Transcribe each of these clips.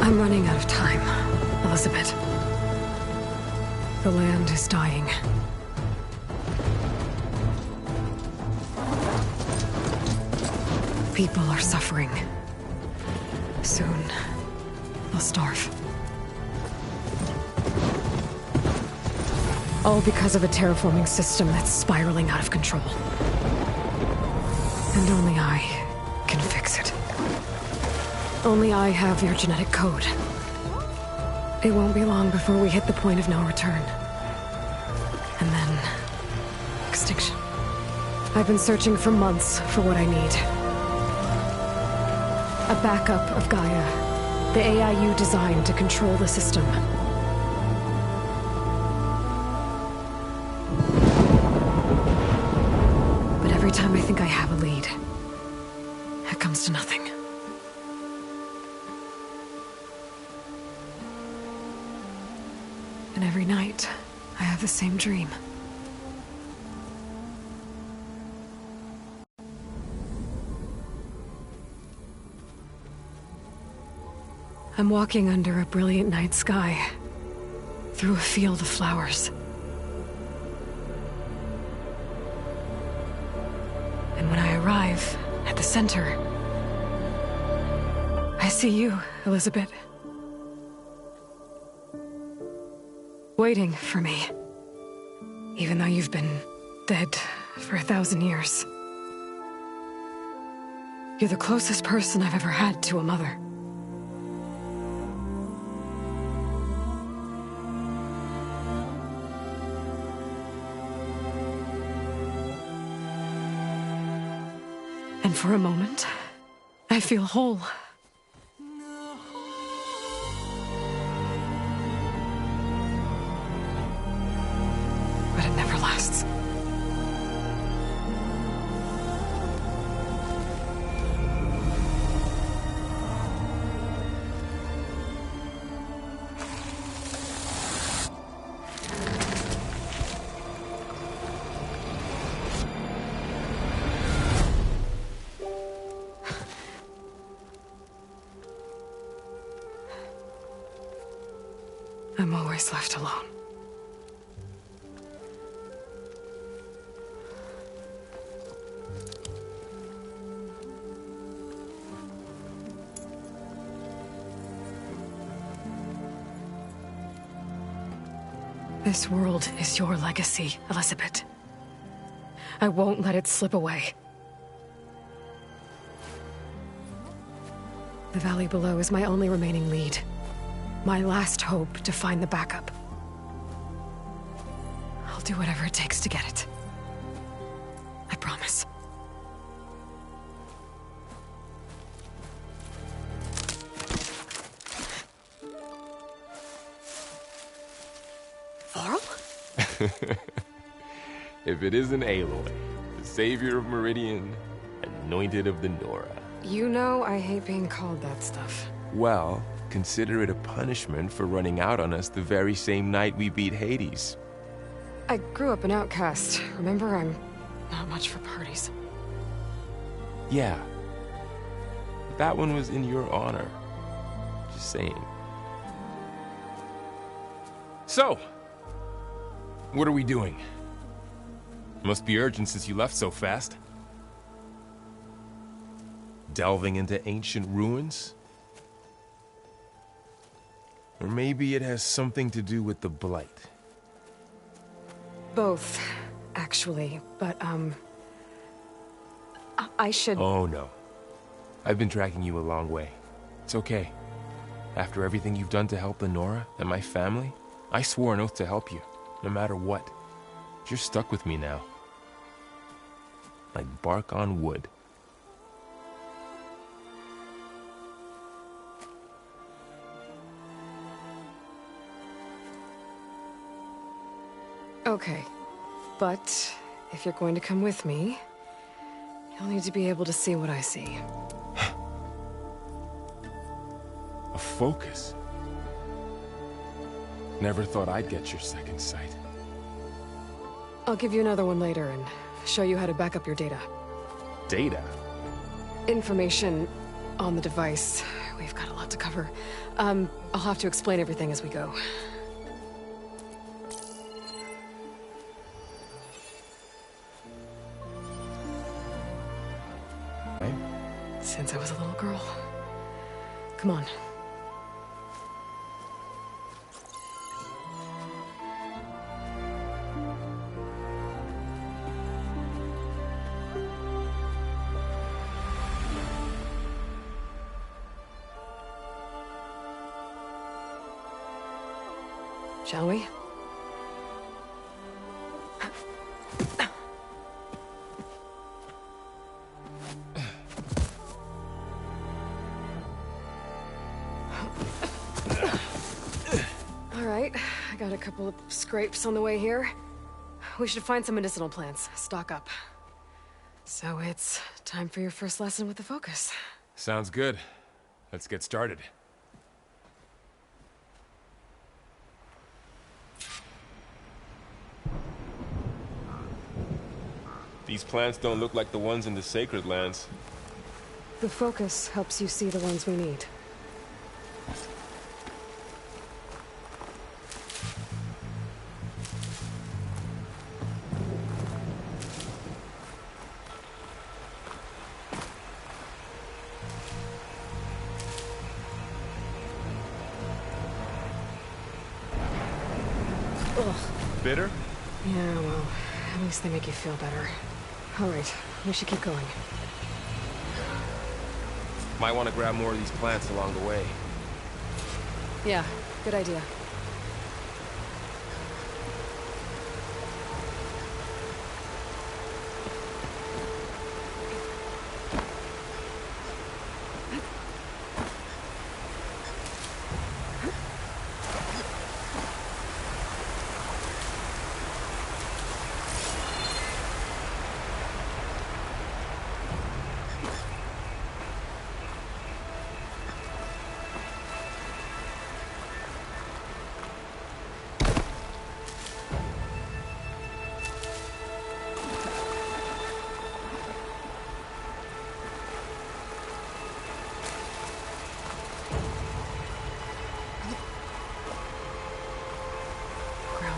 I'm running out of time, Elizabeth. The land is dying. People are suffering. Soon, they'll starve. All because of a terraforming system that's spiraling out of control. And only I can fix it. Only I have your genetic code. It won't be long before we hit the point of no return. And then... extinction. I've been searching for months for what I need. A backup of Gaia. The AI you designed to control the system. But every time I think I have a lead, it comes to nothing. And every night, I have the same dream. I'm walking under a brilliant night sky, through a field of flowers. And when I arrive at the center, I see you, Elizabeth. Waiting for me. Even though you've been dead for 1,000 years. You're the closest person I've ever had to a mother. And for a moment, I feel whole. But it never lasts. I'm always left alone. This world is your legacy, Elizabeth. I won't let it slip away. The valley below is my only remaining lead. My last hope to find the backup. I'll do whatever it takes to get it. I promise. Varl? If it isn't Aloy, the savior of Meridian, anointed of the Nora. You know I hate being called that stuff. Well, consider it a punishment for running out on us the very same night we beat Hades. I grew up an outcast. Remember, I'm not much for parties. Yeah. But that one was in your honor. Just saying. So, what are we doing? Must be urgent since you left so fast. Delving into ancient ruins? Or maybe it has something to do with the Blight. Both, actually, but, I should... Oh, no. I've been tracking you a long way. It's okay. After everything you've done to help Lenora and my family, I swore an oath to help you, no matter what. You're stuck with me now. Like bark on wood. Okay, but if you're going to come with me, you'll need to be able to see what I see. A focus? Never thought I'd get your second sight. I'll give you another one later and show you how to back up your data. Data? Information on the device. We've got a lot to cover. I'll have to explain everything as we go. Since I was a little girl. Come on. Shall we? Alright, I got a couple of scrapes on the way here. We should find some medicinal plants, stock up. So it's time for your first lesson with the Focus. Sounds good. Let's get started. These plants don't look like the ones in the Sacred Lands. The Focus helps you see the ones we need. Ugh. Bitter? Yeah, well, at least they make you feel better. All right, we should keep going. Might want to grab more of these plants along the way. Yeah, good idea.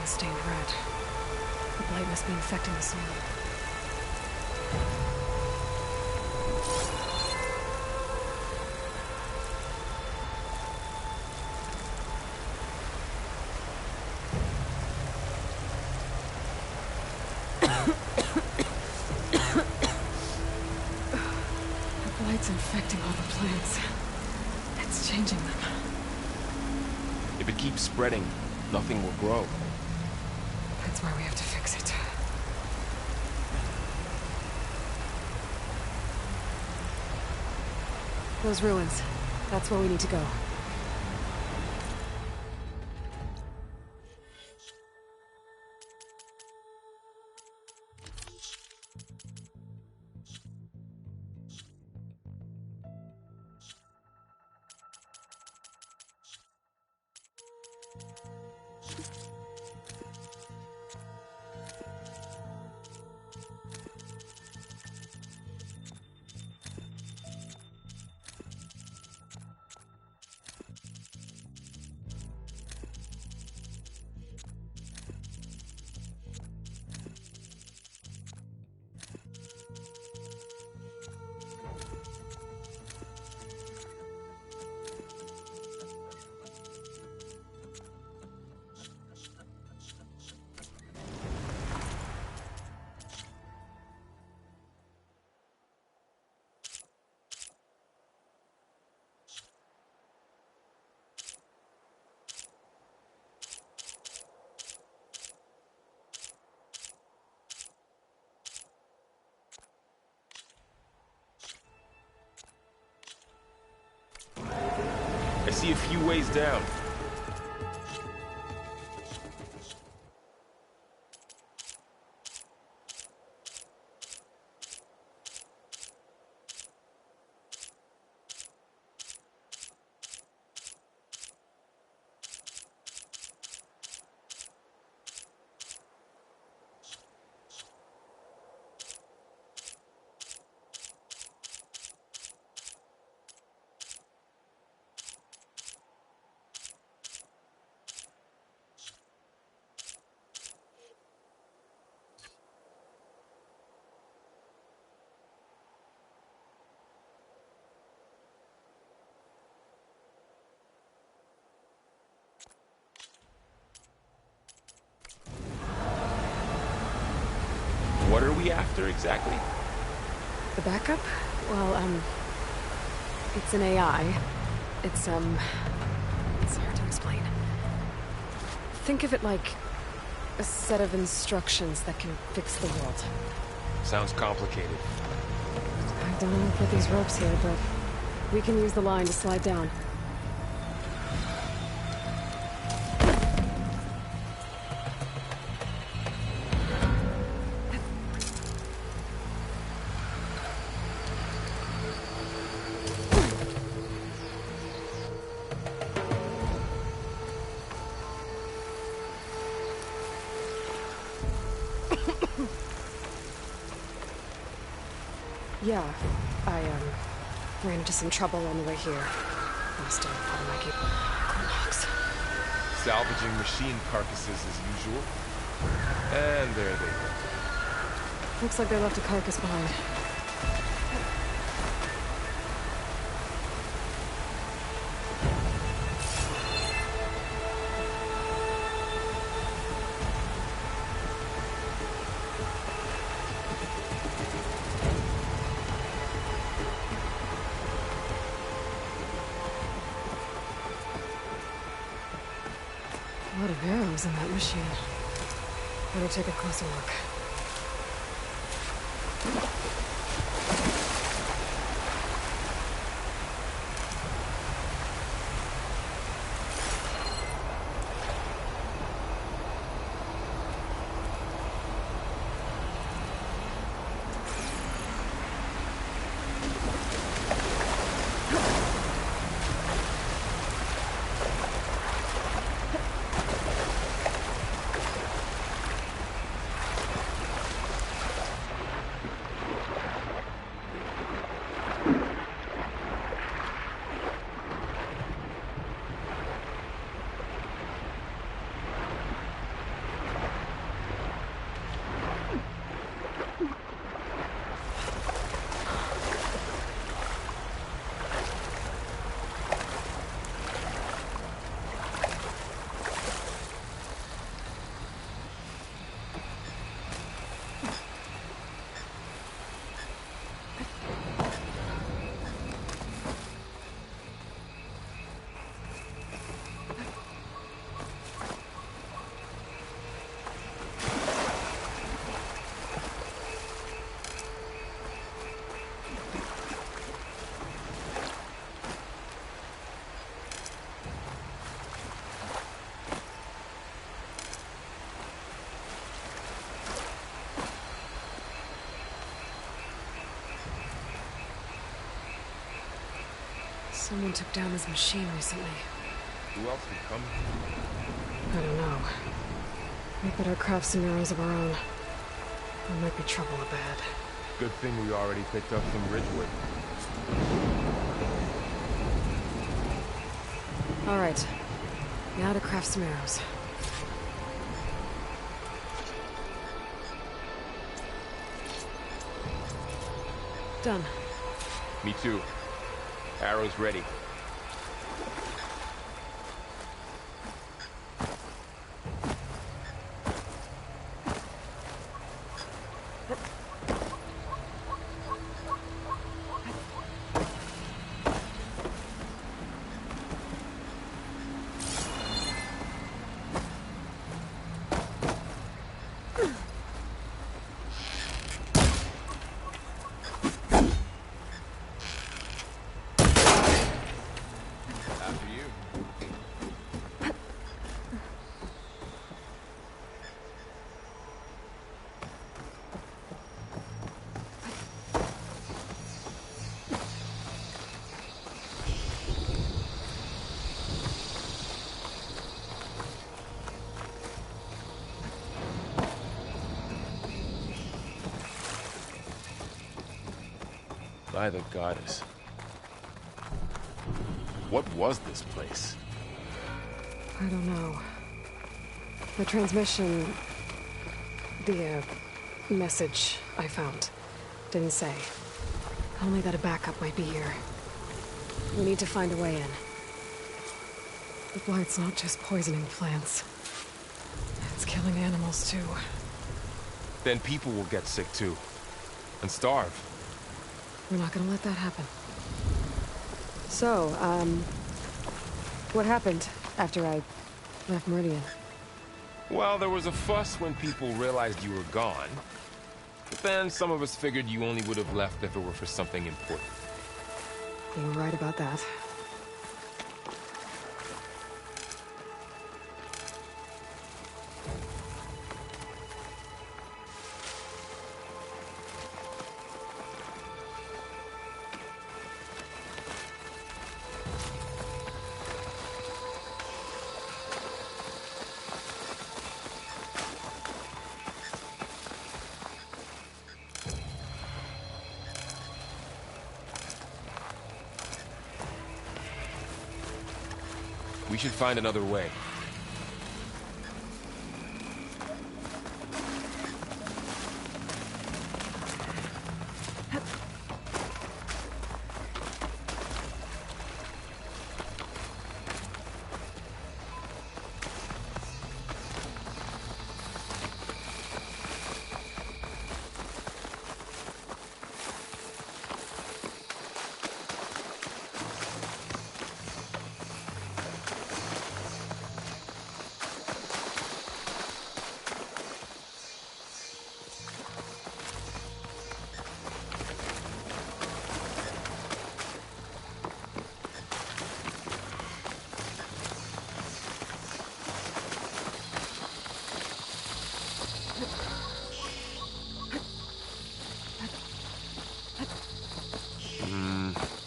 Stained red. The blight must be infecting the soil. The blight's infecting all the plants. It's changing them. If it keeps spreading, nothing will grow. That's why we have to fix it. Those ruins. That's where we need to go. see a few ways down. What are we after exactly? The backup? Well, it's an AI. It's hard to explain. Think of it like a set of instructions that can fix the world. Sounds complicated. I don't know who put these ropes here, but we can use the line to slide down. Yeah, I, ran into some trouble on the way here. Lost a lot of my Gleenox. Salvaging machine carcasses as usual. And there they go. Looks like they left a carcass behind. A lot of arrows in that machine. Better take a closer look. Someone took down his machine recently. Who else could come? I don't know. We better craft some arrows of our own. There might be trouble ahead. Good thing we already picked up some Ridgewood. All right. Now to craft some arrows. Done. Me too. Arrows ready. By the goddess. What was this place? I don't know. The transmission... The, message I found didn't say. Only that a backup might be here. We need to find a way in. The blight's not just poisoning plants. It's killing animals, too. Then people will get sick, too. And starve. We're not gonna let that happen. So, what happened after I left Meridian? Well, there was a fuss when people realized you were gone. But then some of us figured you only would have left if it were for something important. You were right about that. We should find another way.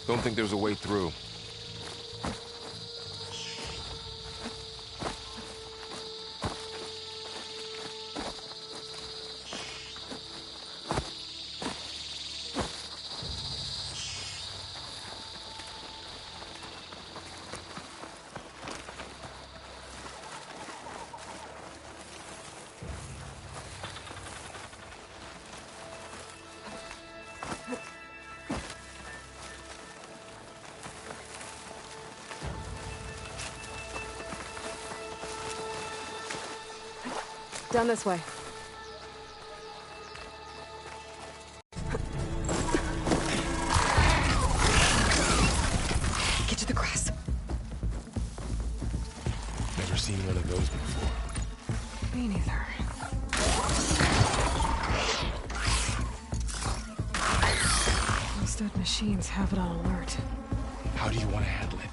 Don't think there's a way through. Down this way. Get to the grass. Never seen one of those before. Me neither. Those dead machines have it on alert. How do you want to handle it?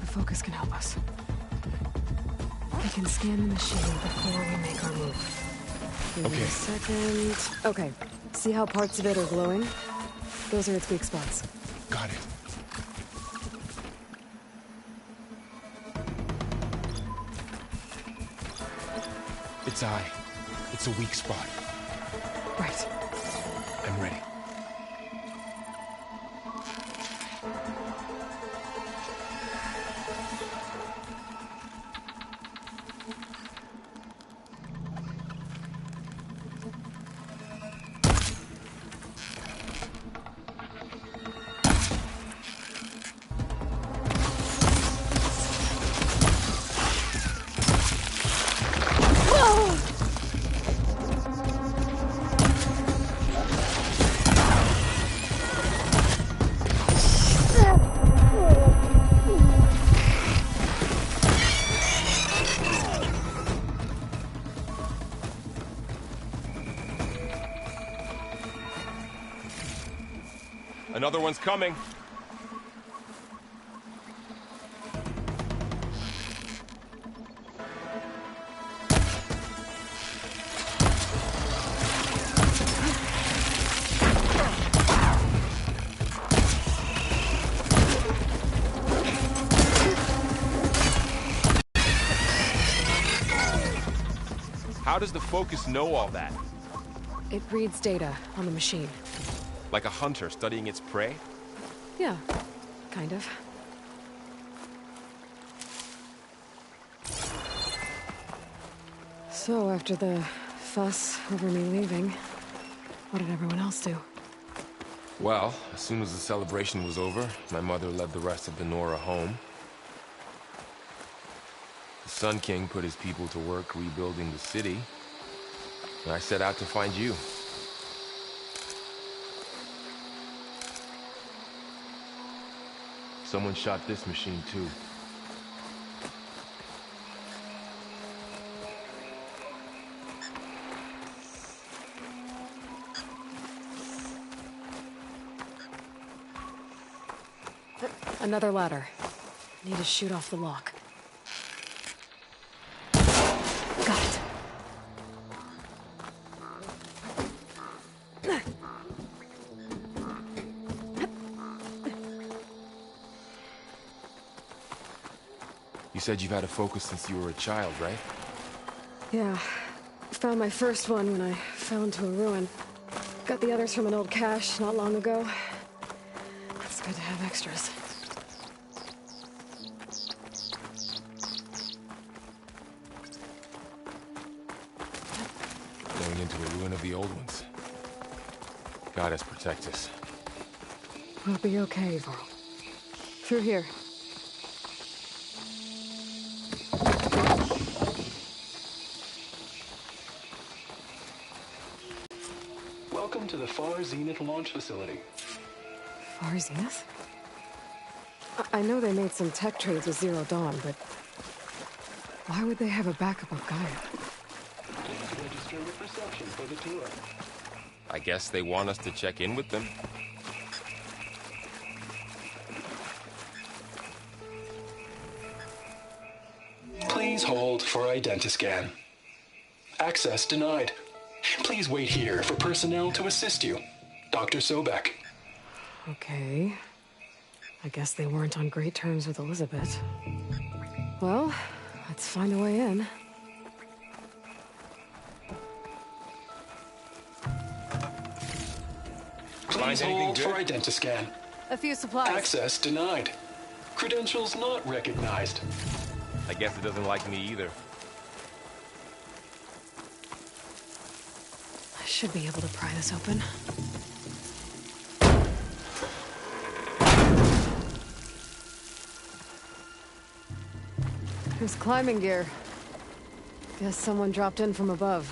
The focus can help us. We can scan the machine before we make our move. Give me a second. Okay. See how parts of it are glowing? Those are its weak spots. Got it. Its eye. It's a weak spot. Right. I'm ready. Another one's coming. How does the Focus know all that? It reads data on the machine. Like a hunter studying its prey? Yeah, kind of. So, after the fuss over me leaving, what did everyone else do? Well, as soon as the celebration was over, my mother led the rest of the Nora home. The Sun King put his people to work rebuilding the city, and I set out to find you. Someone shot this machine too. Another ladder. Need to shoot off the lock. Got it. You said you've had a focus since you were a child, right? Yeah. Found my first one when I fell into a ruin. Got the others from an old cache not long ago. It's good to have extras. Going into a ruin of the old ones. Goddess protect us. We'll be okay, Varl. Through here. Welcome to the Far Zenith launch facility. Far Zenith? I know they made some tech trades with Zero Dawn, but why would they have a backup of Gaia? Please register with reception for the tour. I guess they want us to check in with them. Please hold for Identiscan. Access denied. Please wait here for personnel to assist you. Dr. Sobek. Okay. I guess they weren't on great terms with Elizabeth. Well, let's find a way in. Please hold for Identiscan. A few supplies. Access denied. Credentials not recognized. I guess it doesn't like me either. I should be able to pry this open. There's climbing gear. Guess someone dropped in from above.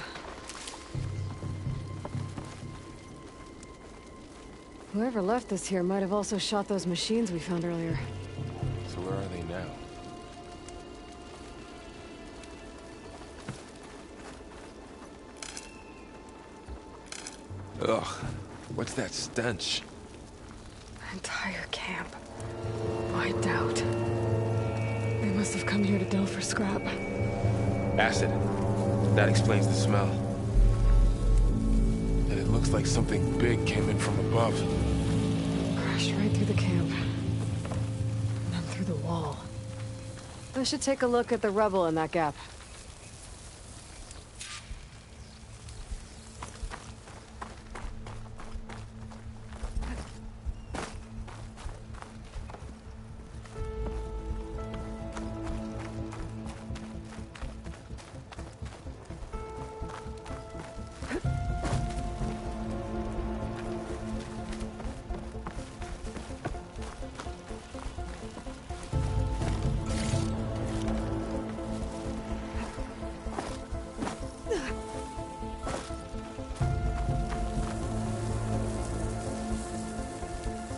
Whoever left this here might have also shot those machines we found earlier. So where are they now? Ugh, what's that stench? Entire camp. Wiped out. They must have come here to delve for scrap. Acid. That explains the smell. And it looks like something big came in from above. Crashed right through the camp. And then through the wall. I should take a look at the rubble in that gap.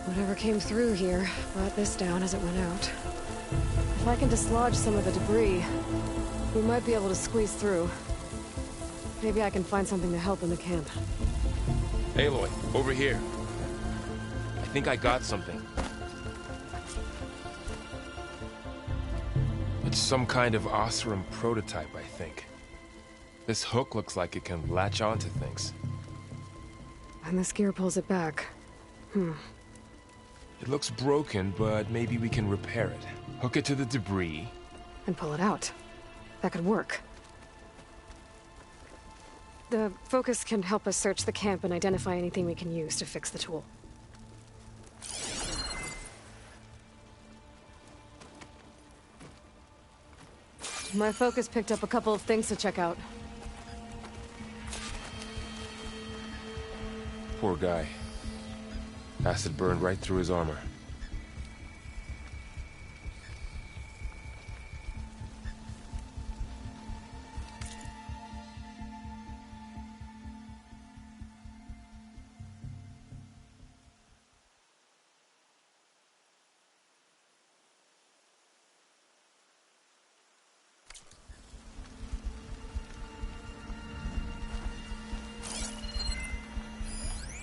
Whatever came through here brought this down as it went out. If I can dislodge some of the debris, we might be able to squeeze through. Maybe I can find something to help in the camp. Aloy, over here. I think I got something. It's some kind of Oseram prototype, I think. This hook looks like it can latch onto things. And this gear pulls it back. It looks broken, but maybe we can repair it. Hook it to the debris. And pull it out. That could work. The focus can help us search the camp and identify anything we can use to fix the tool. My focus picked up a couple of things to check out. Poor guy. Acid burned right through his armor.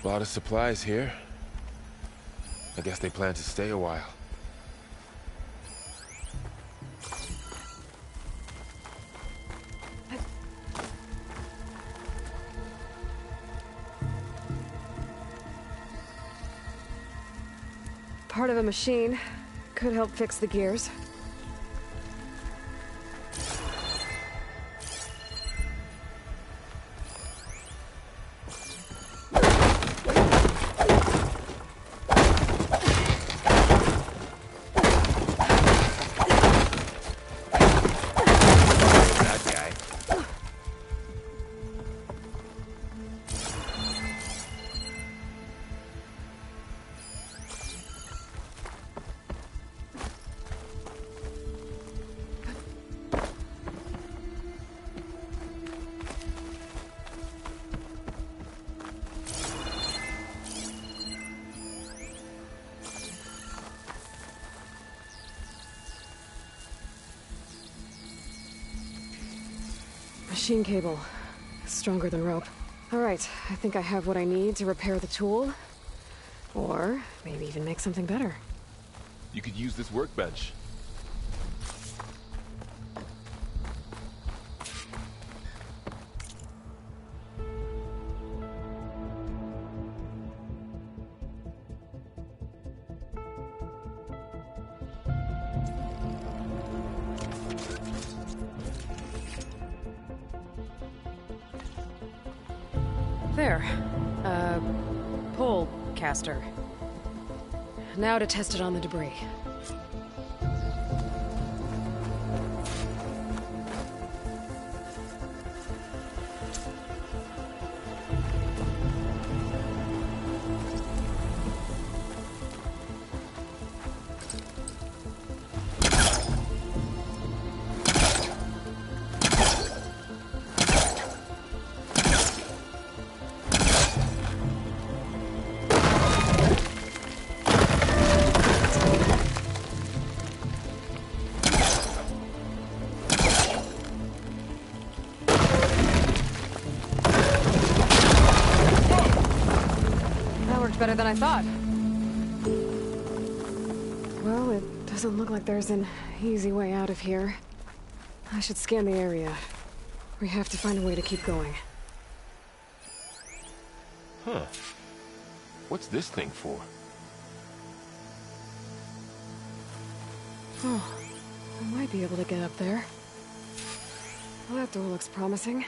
A lot of supplies here. I guess they plan to stay a while. Part of a machine. Could help fix the gears. Machine cable. Stronger than rope. Alright, I think I have what I need to repair the tool. Or maybe even make something better. You could use this workbench. There. Pole caster. Now to test it on the debris. Better than I thought. Well, it doesn't look like there's an easy way out of here. I should scan the area. We have to find a way to keep going. Huh. What's this thing for? Oh, I might be able to get up there. Well, that door looks promising.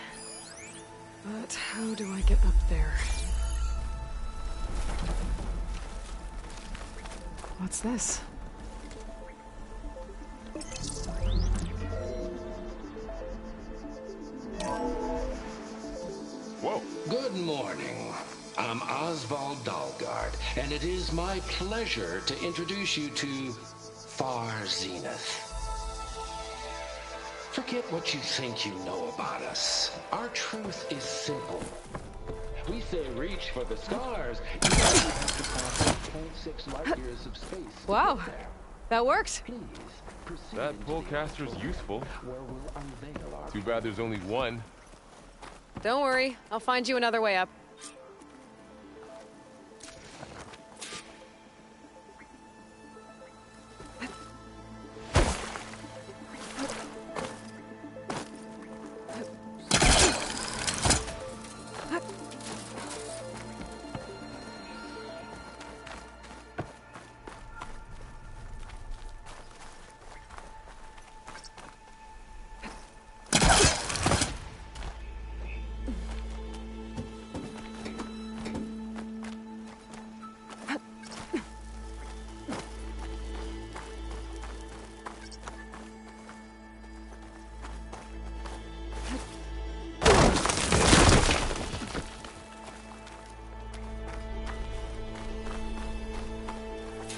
But how do I get up there? What's this? Whoa. Good morning. I'm Oswald Dalgard, and it is my pleasure to introduce you to Far Zenith. Forget what you think you know about us. Our truth is simple. We say reach for the stars. You have to pass 8.6 light years of space. Wow, that worked. Please proceed That into pole the caster's actual useful. where we'll unveil our Too bad there's only one. Don't worry, I'll find you another way up.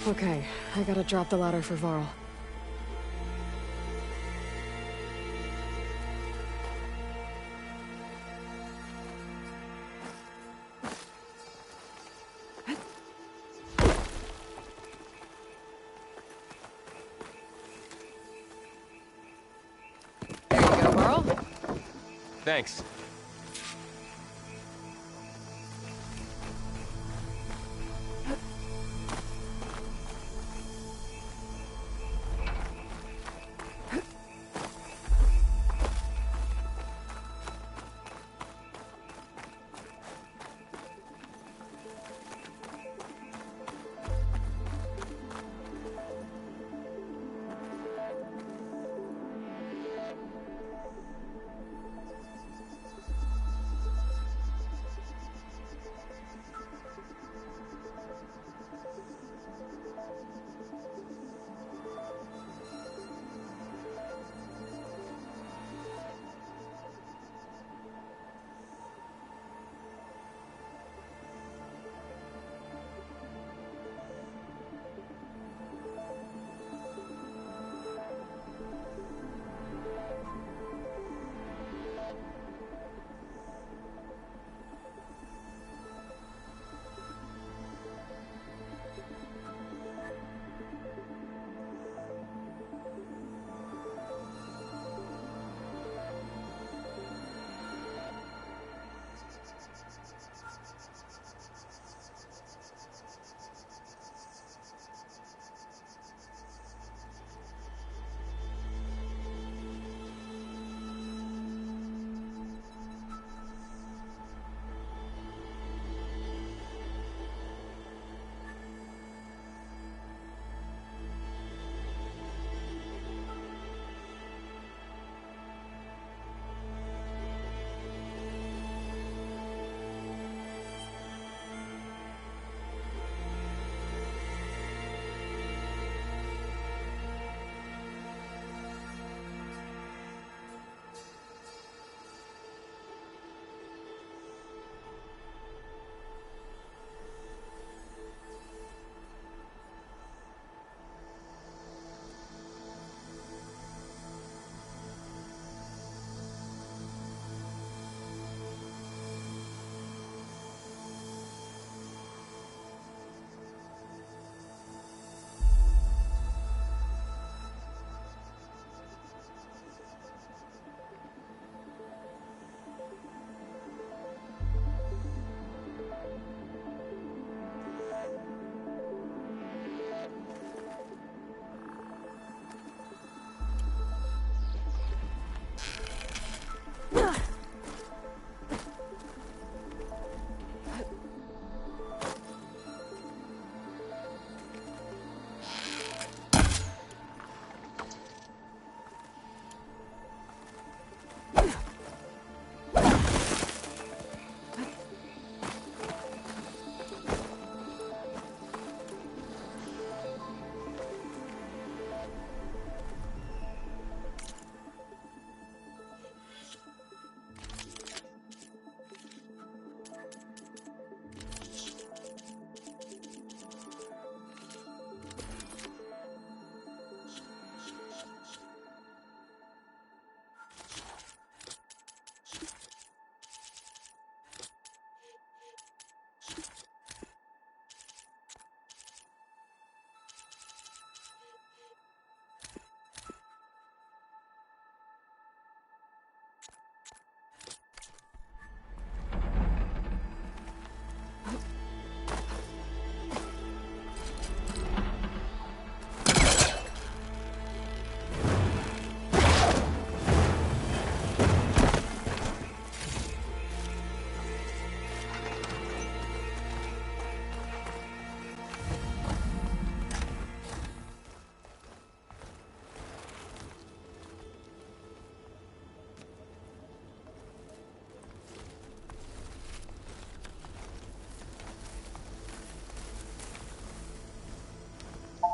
Okay, I gotta drop the ladder for Varl. There you go, Varl. Thanks.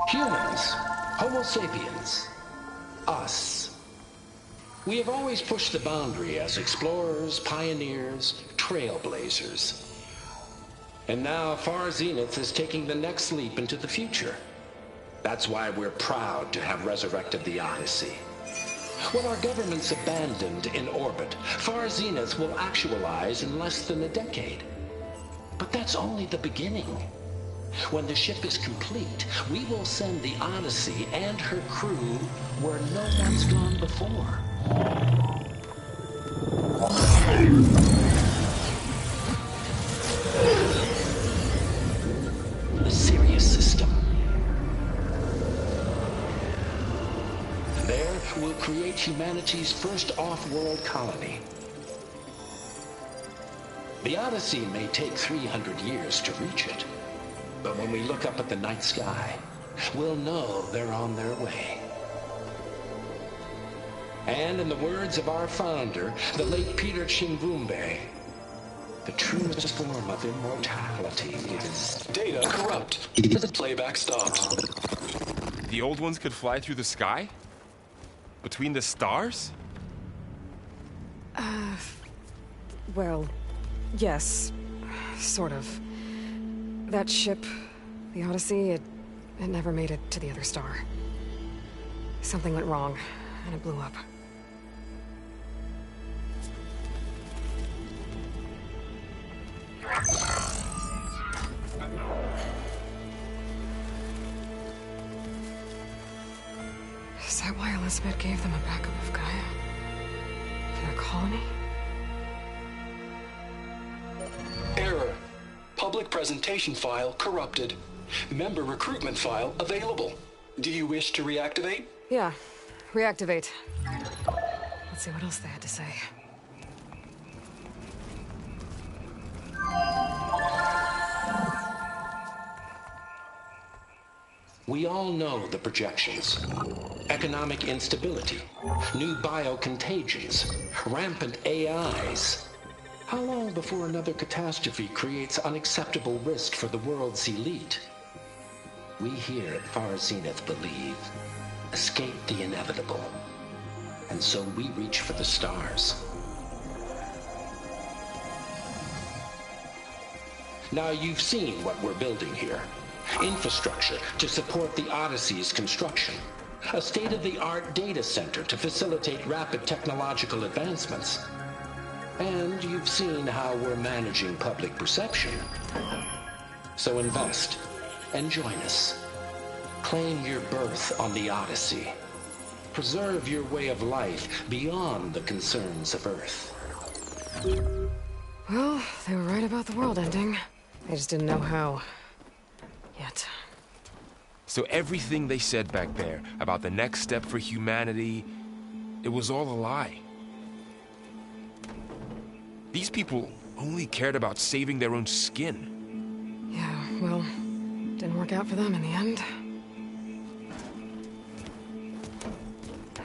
Humans, Homo sapiens, us. We have always pushed the boundary as explorers, pioneers, trailblazers. And now Far Zenith is taking the next leap into the future. That's why we're proud to have resurrected the Odyssey. When our government's abandoned in orbit, Far Zenith will actualize in less than a decade. But that's only the beginning. When the ship is complete, we will send the Odyssey and her crew where no one's gone before. The Sirius system. There, we'll create humanity's first off-world colony. The Odyssey may take 300 years to reach it, but when we look up at the night sky, we'll know they're on their way. And in the words of our founder, the late Peter Chimbumbe, the truest form of immortality is... Data corrupt. Playback stopped. The old ones could fly through the sky? Between the stars? Well, yes. Sort of. That ship, the Odyssey, it never made it to the other star. Something went wrong, and it blew up. Is that why Elizabeth gave them a backup of Gaia? For their colony? Error. Public presentation file corrupted. Member recruitment file available. Do you wish to reactivate? Yeah. Reactivate. Let's see what else they had to say. We all know the projections. Economic instability, new biocontagions, rampant AIs. How long before another catastrophe creates unacceptable risk for the world's elite? We here at Far Zenith believe, escape the inevitable. And so we reach for the stars. Now you've seen what we're building here. Infrastructure to support the Odyssey's construction. A state-of-the-art data center to facilitate rapid technological advancements. And you've seen how we're managing public perception. So invest and join us. Claim your berth on the Odyssey. Preserve your way of life beyond the concerns of Earth. Well, they were right about the world ending. They just didn't know how. Yet. So everything they said back there about the next step for humanity, it was all a lie. These people only cared about saving their own skin. Yeah, well, didn't work out for them in the end.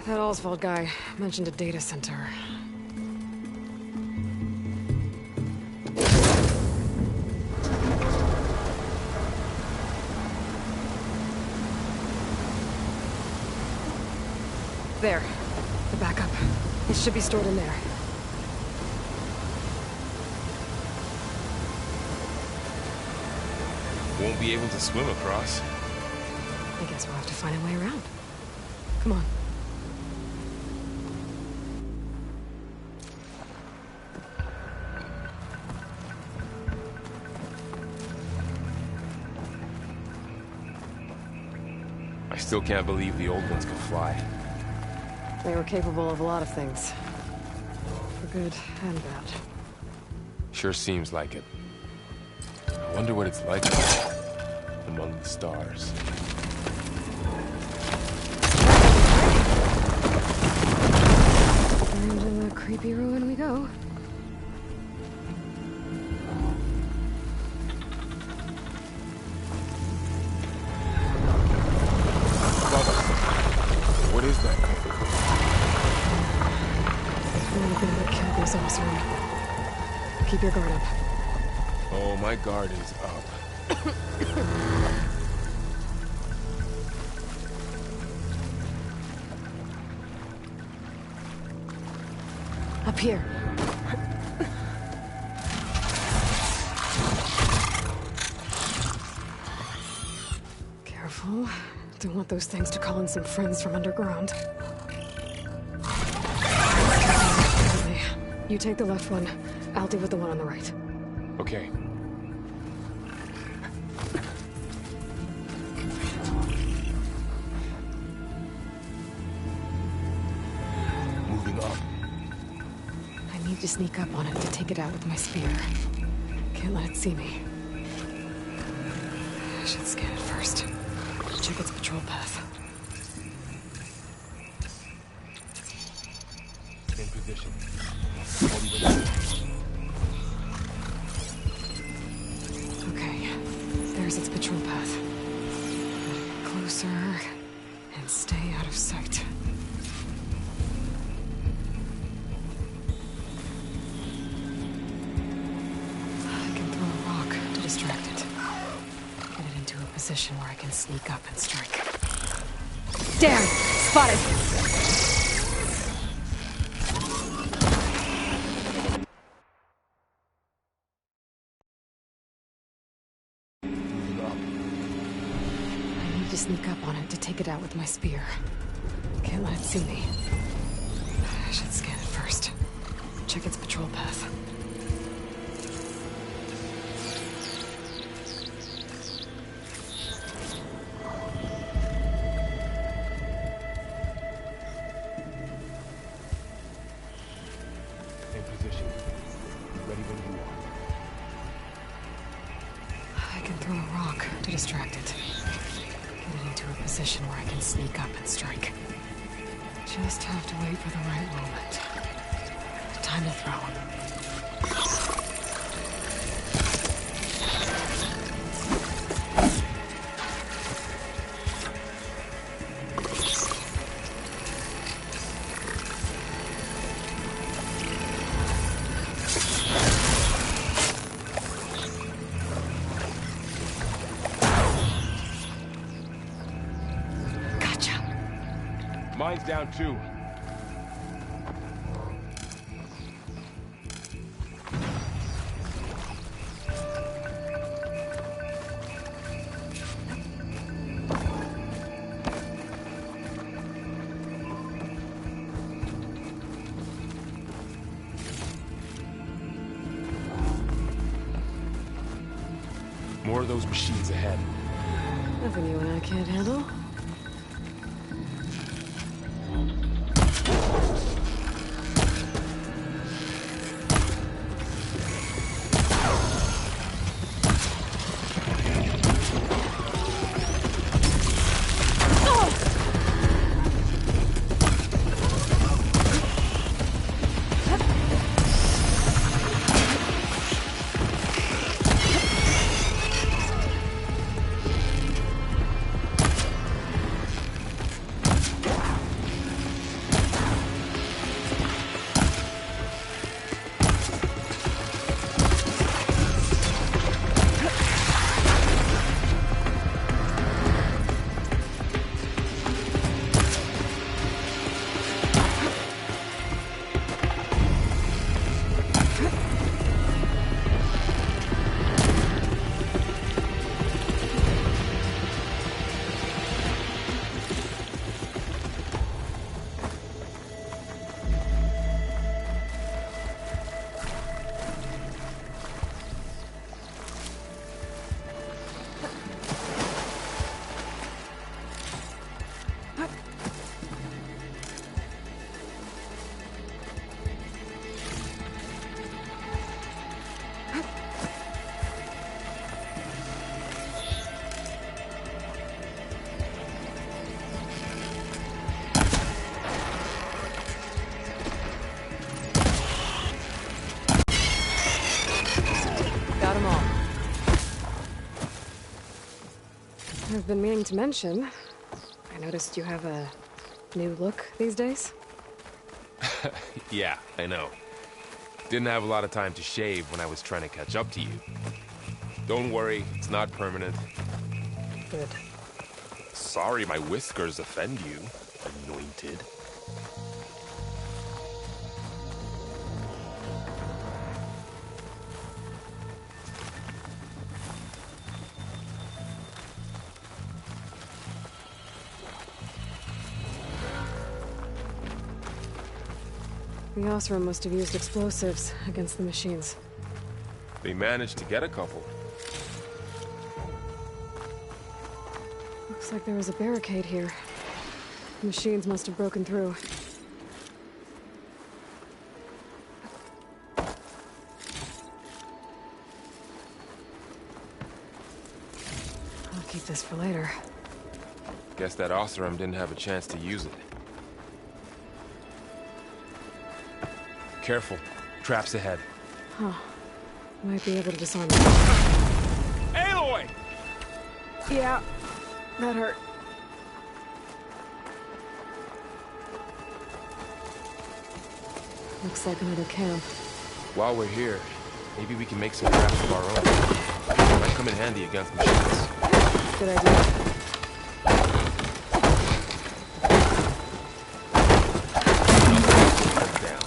That Oswald guy mentioned a data center. There. The backup. It should be stored in there. Won't be able to swim across. I guess we'll have to find a way around. Come on. I still can't believe the old ones could fly. They were capable of a lot of things. For good and bad. Sure seems like it. I wonder what it's like among the stars. Into the creepy ruin we go. What is that? Anything that killed those Osram. Keep your guard up. Oh, my guard is up. Up here. Careful. Don't want those things to call in some friends from underground. You take the left one. I'll deal with the one on the right. Okay. Moving up. I need to sneak up on it to take it out with my spear. Can't let it see me. I should scan it first. Check its patrol path. In position. Okay, there's its patrol path. Get closer and stay out of sight. I can throw a rock to distract it. Get it into a position where I can sneak up and strike. Damn! Spotted! To sneak up on it to take it out with my spear. Can't let it see me. I should scan it first. Check its patrol path. In position. Ready when you are. I can throw a rock to distract it. Get it into a position where I can sneak up and strike. Just have to wait for the right moment. Time to throw. Mine's down too. More of those machines ahead. Nothing you and I can't handle. I've been meaning to mention, I noticed you have a new look these days. Yeah, I know. Didn't have a lot of time to shave when I was trying to catch up to you. Don't worry, it's not permanent. Good. Sorry my whiskers offend you, anointed. The Oseram must have used explosives against the machines. They managed to get a couple. Looks like there was a barricade here. The machines must have broken through. I'll keep this for later. Guess that Oseram didn't have a chance to use it. Careful. Traps ahead. Huh. Might be able to disarm them. Aloy! Yeah, that hurt. Looks like another camp. While we're here, maybe we can make some traps of our own. Might come in handy against machines. Good idea. Down.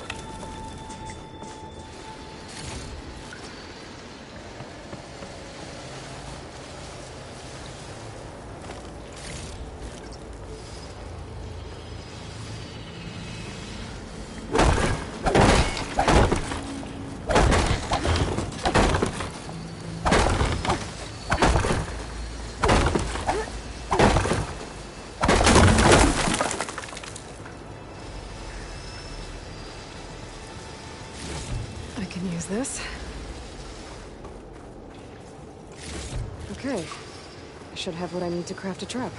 I can use this. Okay. I should have what I need to craft a trap.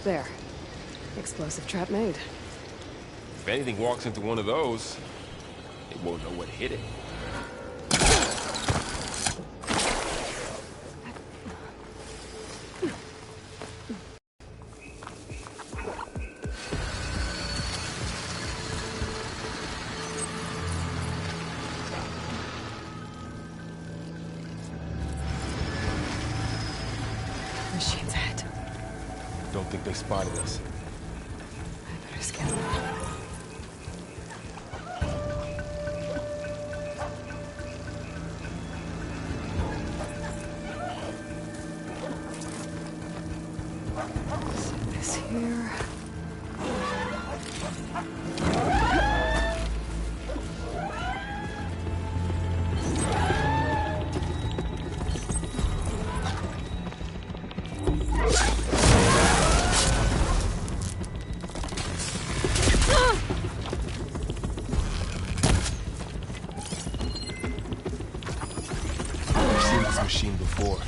There. Explosive trap made. If anything walks into one of those, it won't know what hit it. Machine's ahead. Don't think they spotted us. I better scan them. Set this here. I've seen this machine before. A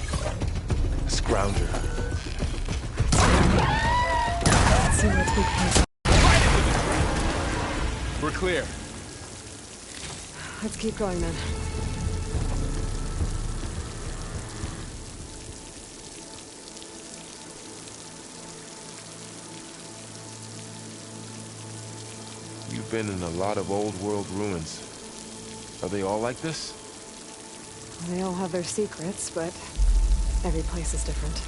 scrounger. Let's see what's weak points. We're clear. Let's keep going then. You've been in a lot of old world ruins. Are they all like this? They all have their secrets, but every place is different.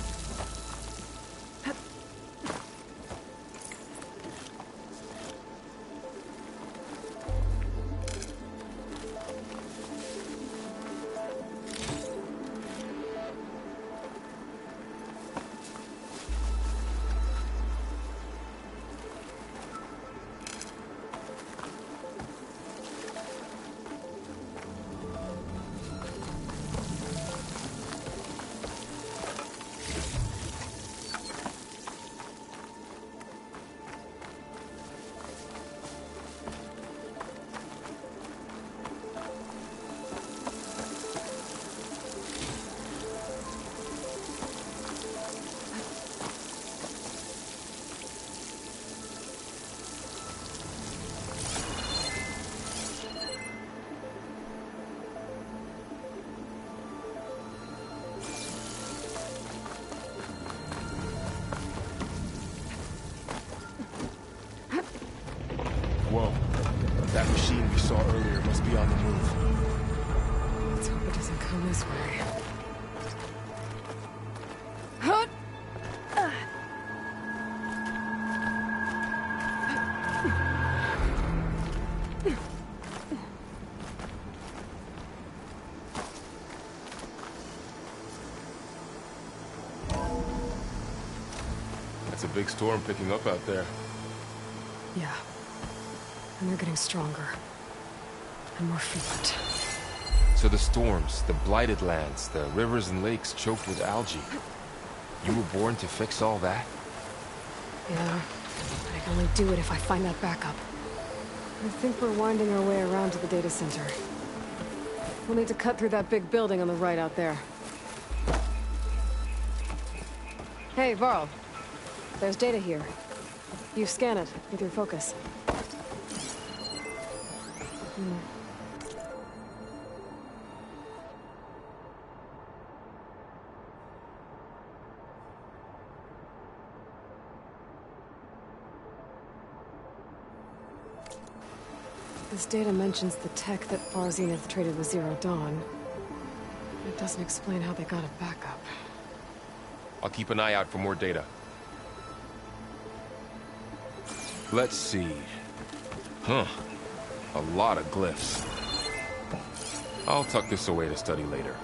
Whoa. That machine we saw earlier must be on the move. Let's hope it doesn't come this way. Hut! big storm picking up out there. Yeah. And they're getting stronger. And more frequent. So the storms, the blighted lands, the rivers and lakes choked with algae. You were born to fix all that? Yeah. I can only do it if I find that backup. I think we're winding our way around to the data center. We'll need to cut through that big building on the right out there. Hey, Varl. There's data here. You scan it with your focus. This data mentions the tech that Far Zenith traded with Zero Dawn. It doesn't explain how they got a backup. I'll keep an eye out for more data. Let's see. Huh. A lot of glyphs. I'll tuck this away to study later.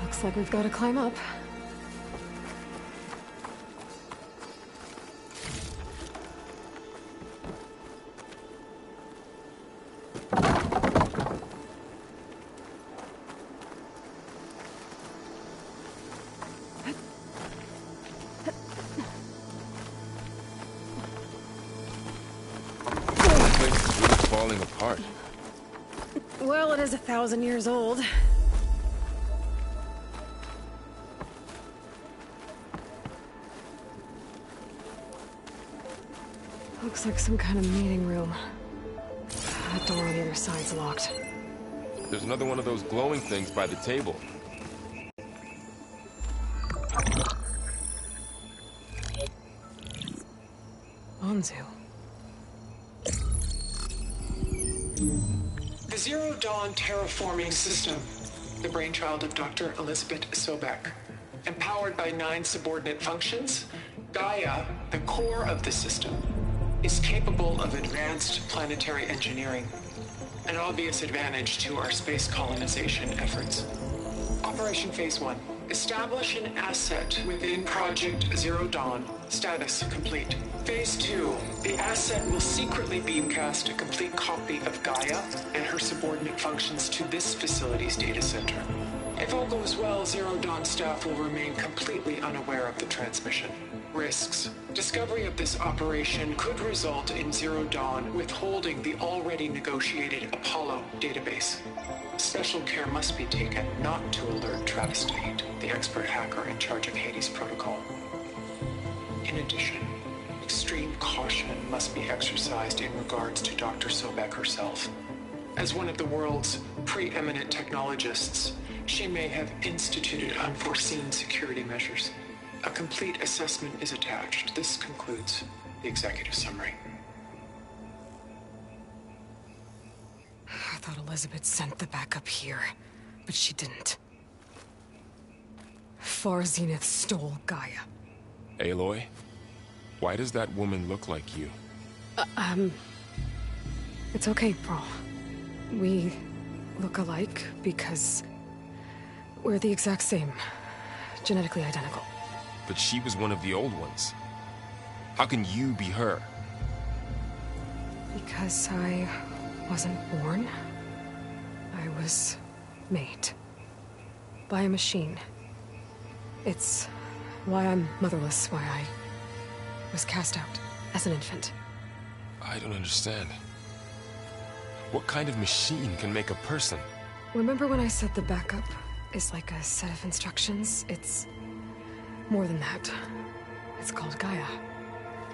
Looks like we've got to climb up. The place is really falling apart. Well, it is 1,000 years old. Looks like some kind of meeting room. That door on the other side's locked. There's another one of those glowing things by the table. Anzu. The Zero Dawn terraforming system, the brainchild of Dr. Elizabeth Sobek. Empowered by 9 subordinate functions, Gaia, the core of the system, is capable of advanced planetary engineering, an obvious advantage to our space colonization efforts. Operation Phase 1. Establish an asset within Project Zero Dawn. Status complete. Phase 2. The asset will secretly beamcast a complete copy of Gaia and her subordinate functions to this facility's data center. If all goes well, Zero Dawn staff will remain completely unaware of the transmission. Risks. Discovery of this operation could result in Zero Dawn withholding the already negotiated Apollo database. Special care must be taken not to alert Travis Tate, the expert hacker in charge of Hades Protocol. In addition, extreme caution must be exercised in regards to Dr. Sobek herself. As one of the world's preeminent technologists, she may have instituted unforeseen security measures. A complete assessment is attached. This concludes the executive summary. I thought Elizabeth sent the backup here, but she didn't. Far Zenith stole Gaia. Aloy? Why does that woman look like you? It's okay, Pearl. We look alike because we're the exact same. Genetically identical. But she was one of the old ones. How can you be her? Because I wasn't born. I was made. By a machine. It's why I'm motherless, why I was cast out as an infant. I don't understand. What kind of machine can make a person? Remember when I said the backup is like a set of instructions? It's more than that. It's called Gaia.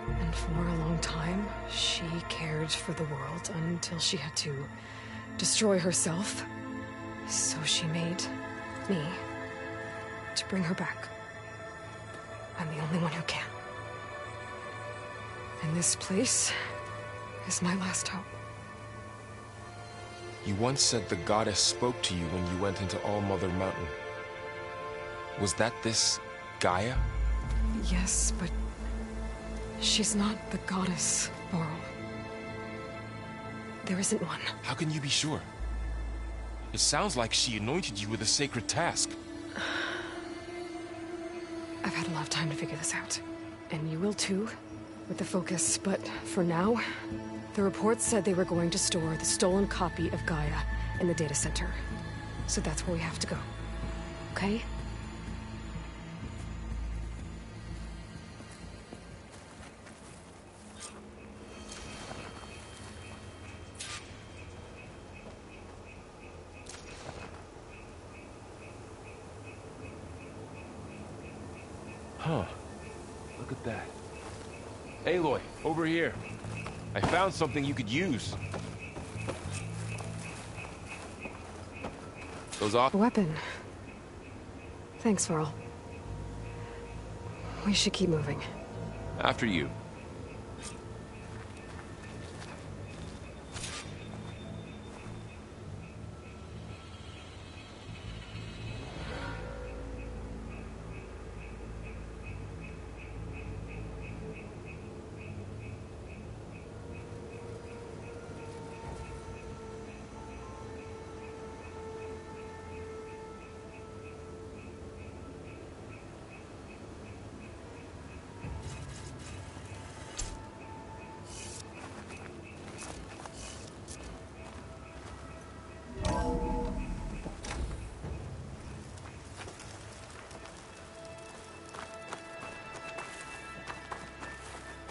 And for a long time, she cared for the world until she had to destroy herself. So she made me to bring her back. I'm the only one who can. And this place is my last hope. You once said the goddess spoke to you when you went into All-Mother Mountain. Was that this Gaia? Yes, but she's not the goddess, Varl. There isn't one. How can you be sure? It sounds like she anointed you with a sacred task. I've had a lot of time to figure this out. And you will too, with the focus. But for now, the reports said they were going to store the stolen copy of Gaia in the data center. So that's where we have to go. Okay? Huh. Look at that. Aloy, over here. I found something you could use. Goes off. A weapon. Thanks, Varl. We should keep moving. After you.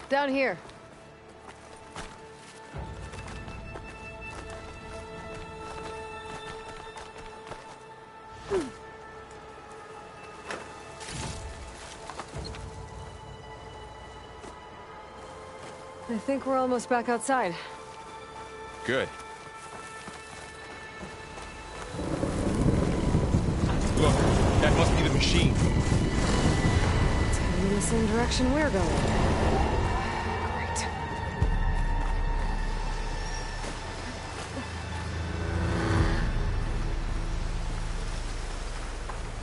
Down here. I think we're almost back outside. Good. Look, that must be the machine. It's heading in the same direction we're going. Great.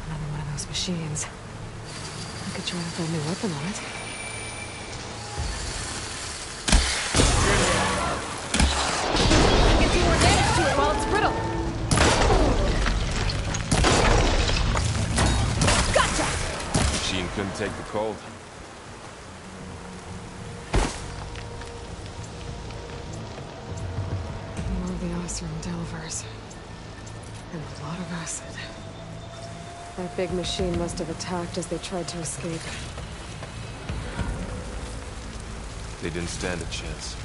Another one of those machines. I could try out that new weapon on it. While it's brittle. Gotcha! Machine couldn't take the cold. More of the Oseram Delvers. And a lot of acid. That big machine must have attacked as they tried to escape. They didn't stand a chance.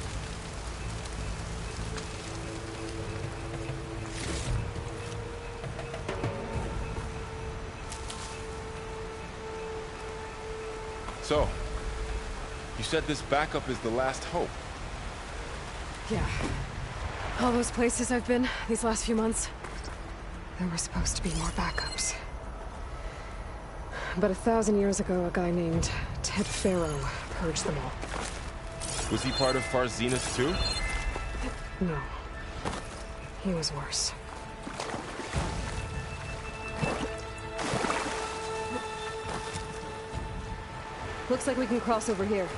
So, you said this backup is the last hope. Yeah. All those places I've been these last few months, there were supposed to be more backups. But 1,000 years ago, a guy named Ted Faro purged them all. Was he part of Far Zenith too? No. He was worse. Looks like we can cross over here.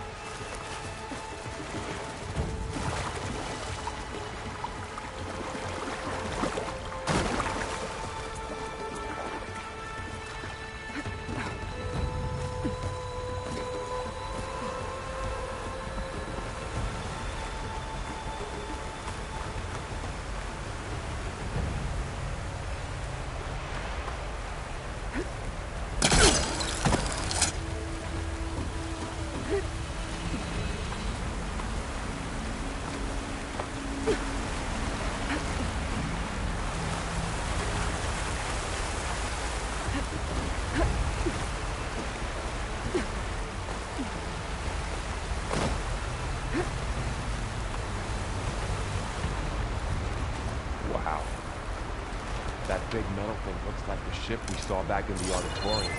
big metal thing looks like the ship we saw back in the auditorium.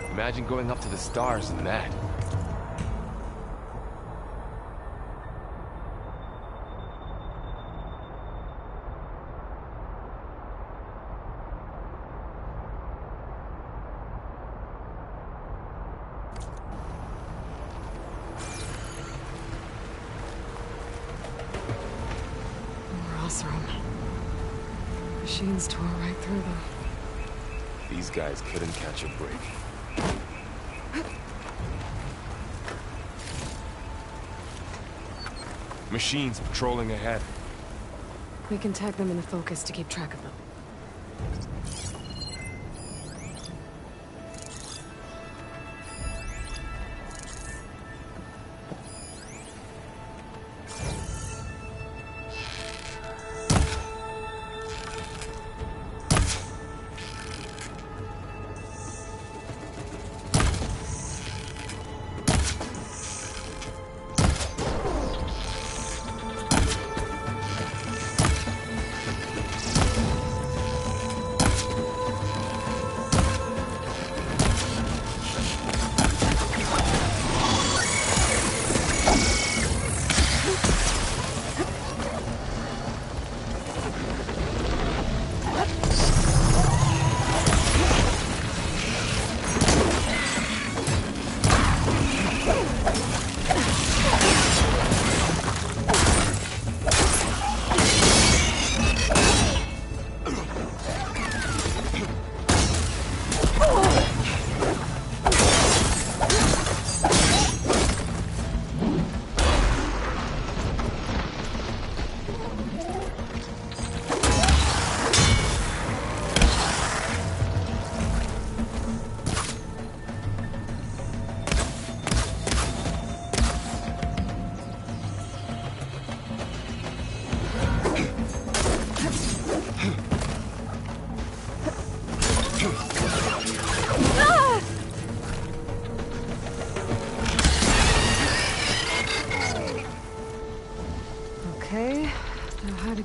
Imagine going up to the stars in that. Machines tore right through them. These guys couldn't catch a break. Machines patrolling ahead. We can tag them in the focus to keep track of them.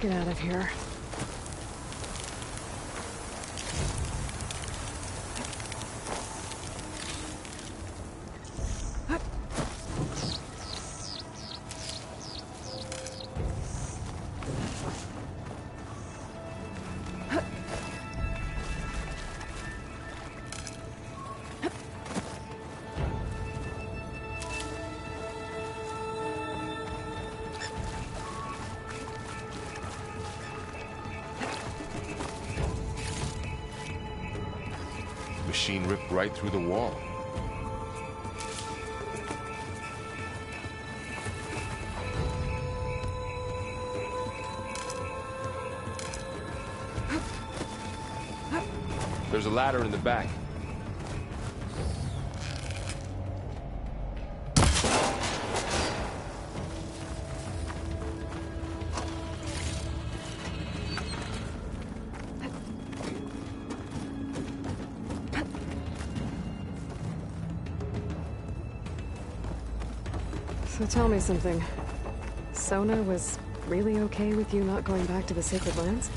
Get out of here. Machine ripped right through the wall. There's a ladder in the back. So tell me something. Sona was really okay with you not going back to the Sacred Lands?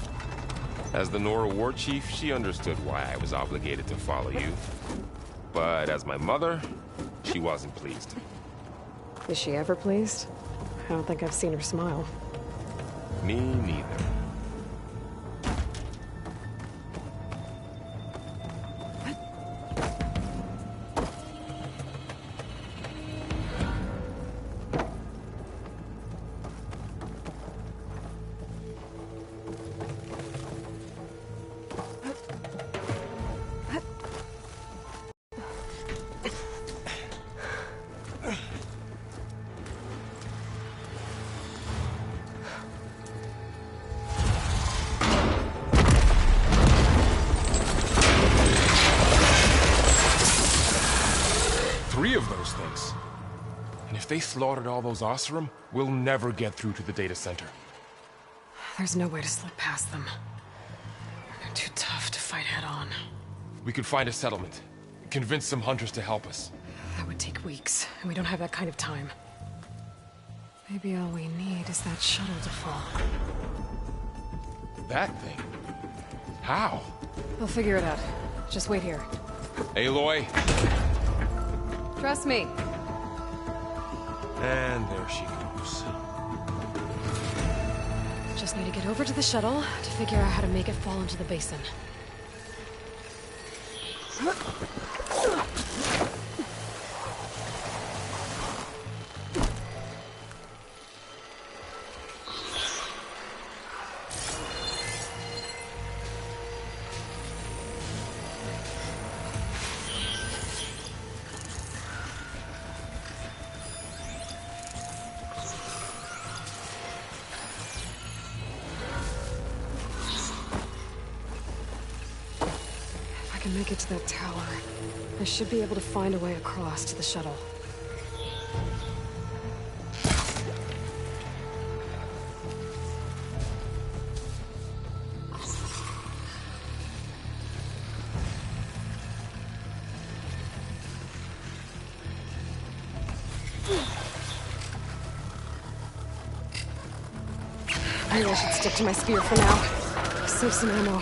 As the Nora war chief, she understood why I was obligated to follow you. But as my mother, she wasn't pleased. Is she ever pleased? I don't think I've seen her smile. Me neither. Of those things. And if they slaughtered all those Oseram, we'll never get through to the data center. There's no way to slip past them. They're too tough to fight head-on. We could find a settlement. Convince some hunters to help us. That would take weeks, and we don't have that kind of time. Maybe all we need is that shuttle to fall. That thing? How? I'll figure it out. Just wait here. Aloy. Trust me. And there she goes. Just need to get over to the shuttle to figure out how to make it fall into the basin. Make it to that tower. I should be able to find a way across to the shuttle. Maybe I should stick to my spear for now. Save some ammo.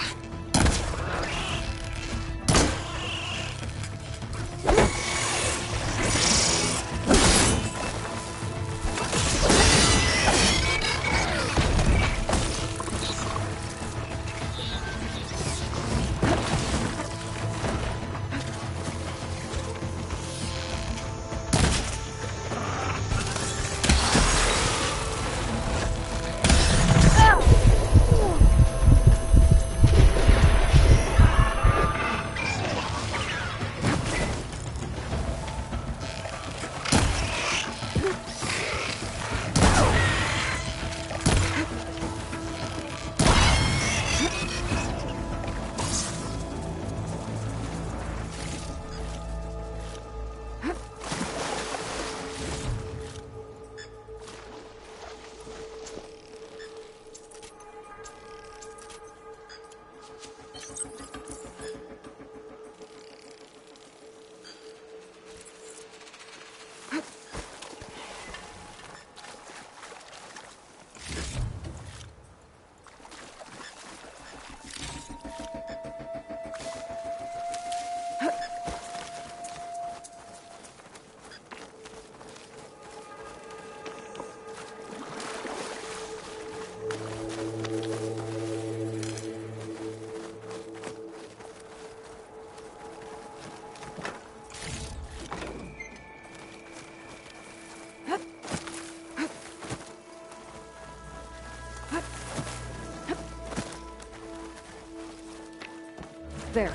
There.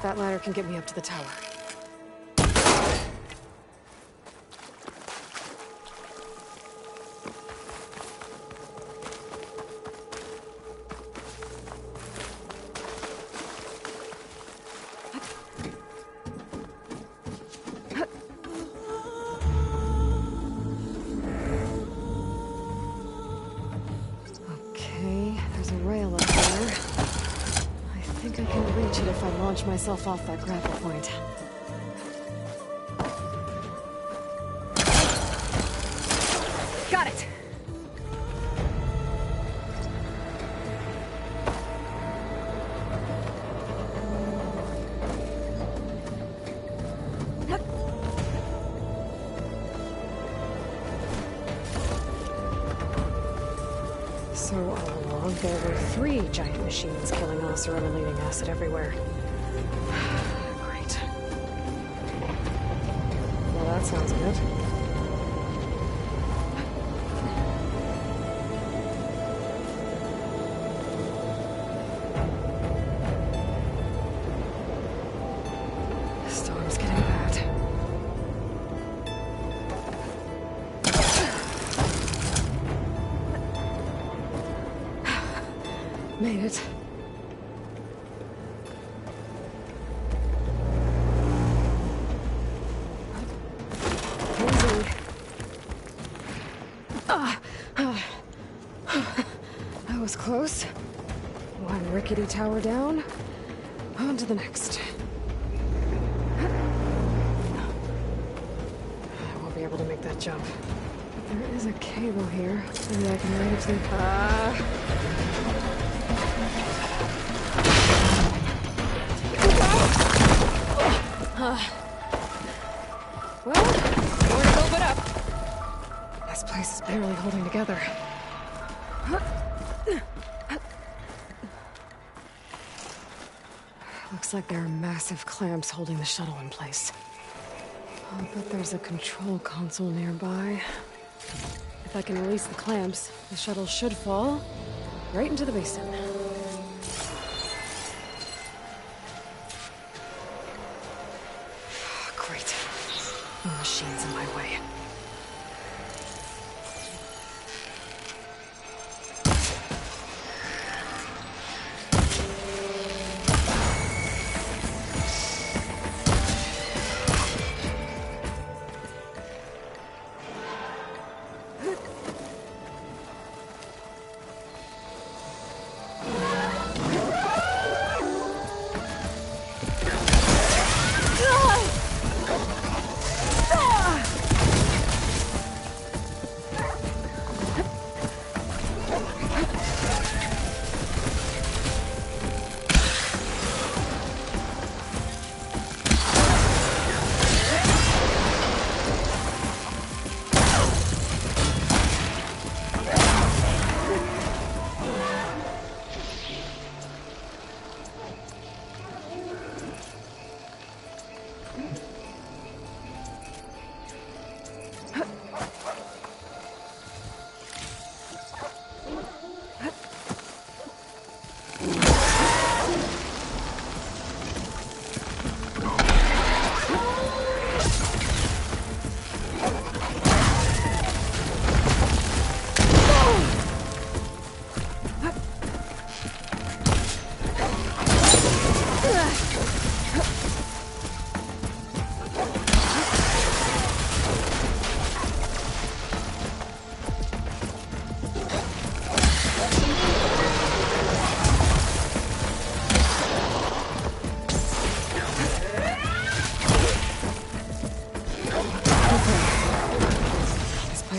That ladder can get me up to the tower. Okay, there's a rail up there. I think I can reach it if I launch myself off that grapple point. Got it! So all along, there were 3 giant machines killing Oseram and leaving acid everywhere. Great. Well, that sounds good. Storm's getting bad. Made it. Easy. That was close. One rickety tower down. On to the next. I won't be able to make that jump. But there is a cable here. Maybe I can ride it to the... Well, more to go but up. This place is barely holding together. Looks like there are massive clamps holding the shuttle in place. I'll bet there's a control console nearby. If I can release the clamps, the shuttle should fall right into the basin. Great. No machines in my way.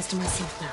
To myself now.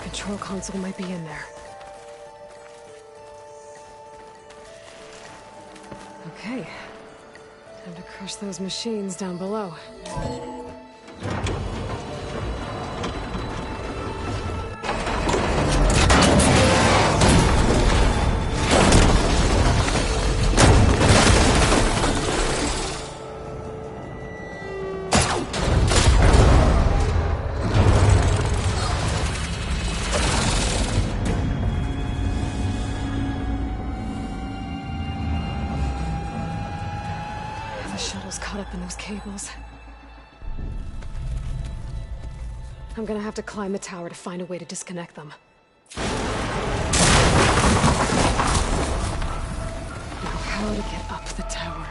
Control console might be in there. Okay. Time to crush those machines down below. Caught up in those cables. I'm gonna have to climb the tower to find a way to disconnect them. Now, how to get up the tower?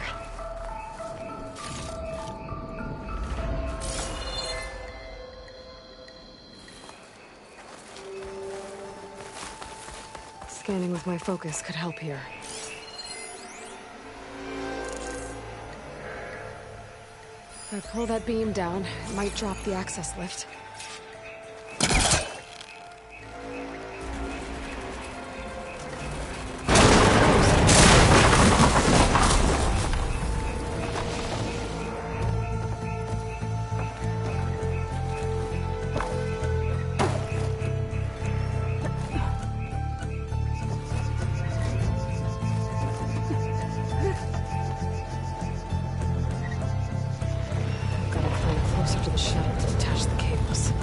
Scanning with my focus could help here. If I pull that beam down, it might drop the access lift. shuttle to detach the cables.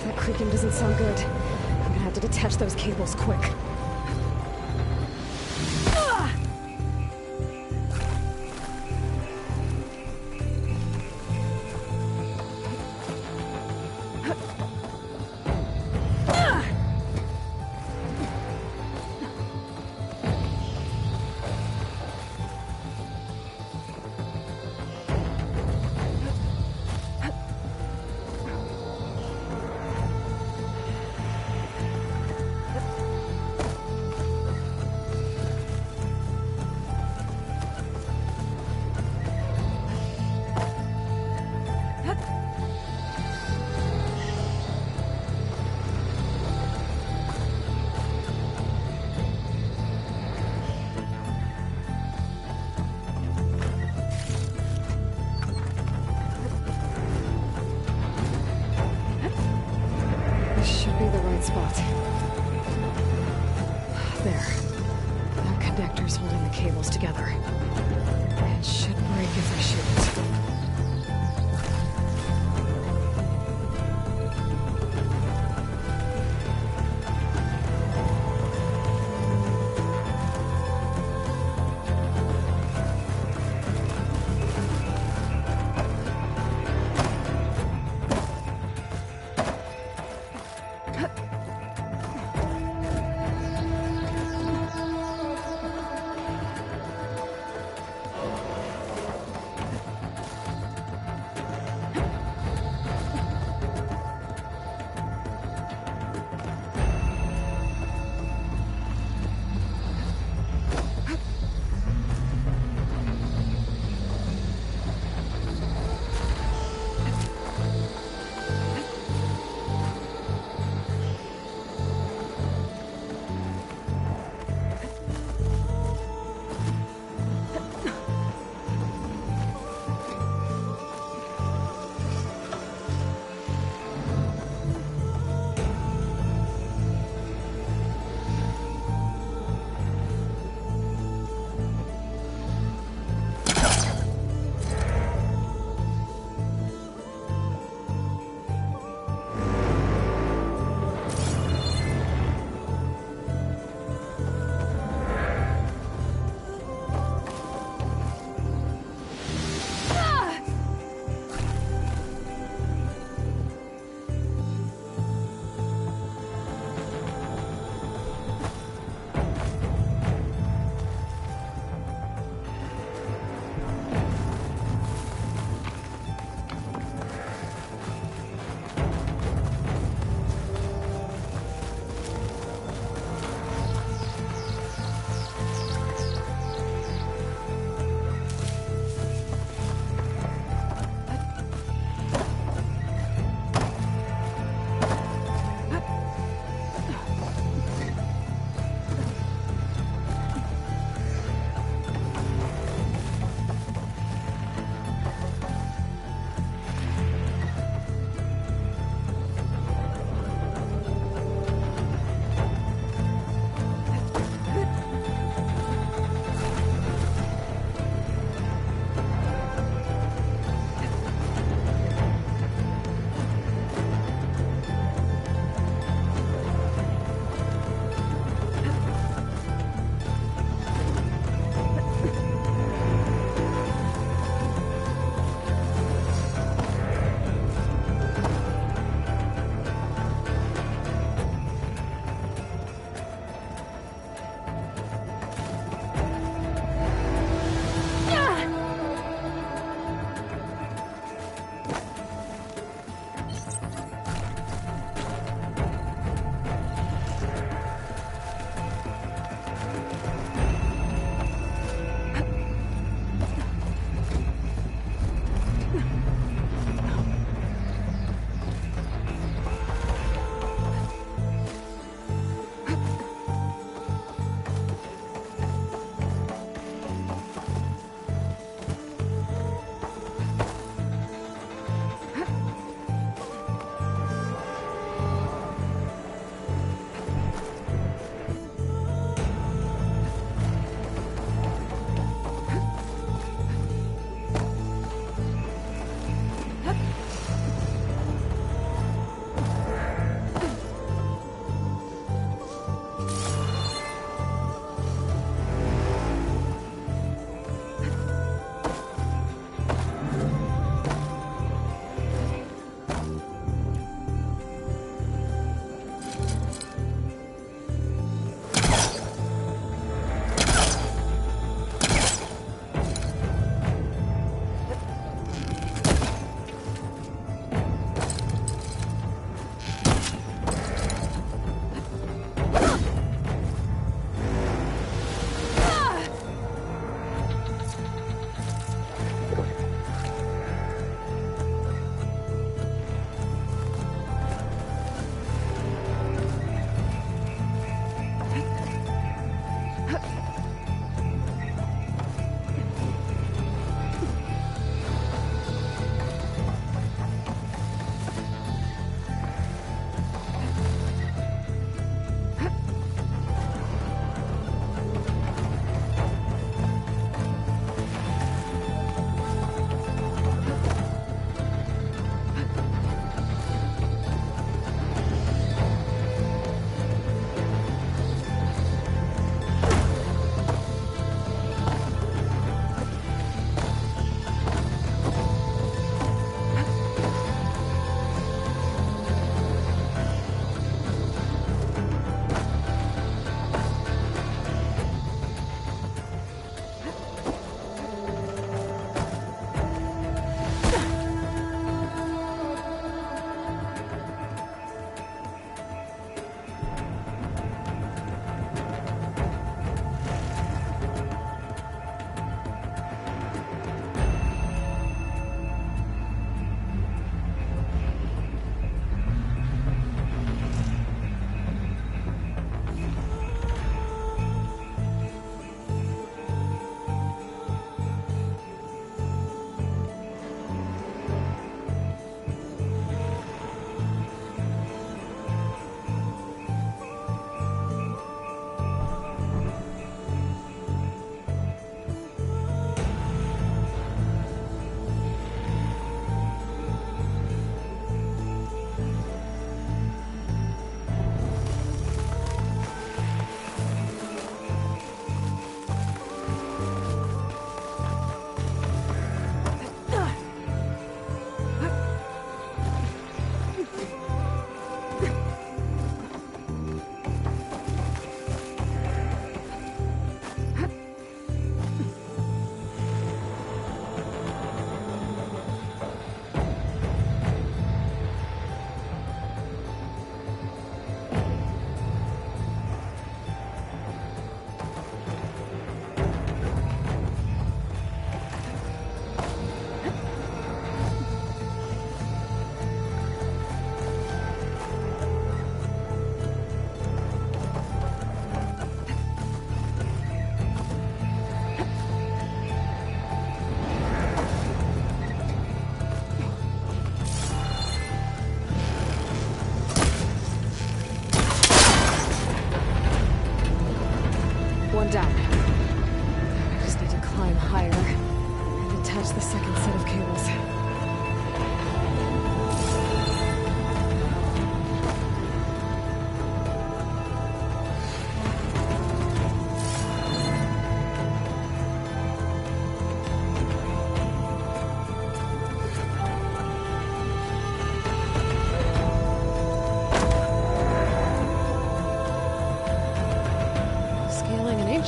That creaking doesn't sound good. I'm gonna have to detach those cables quick. Spot. There. That connector's holding the cables together. It should break if I shoot it.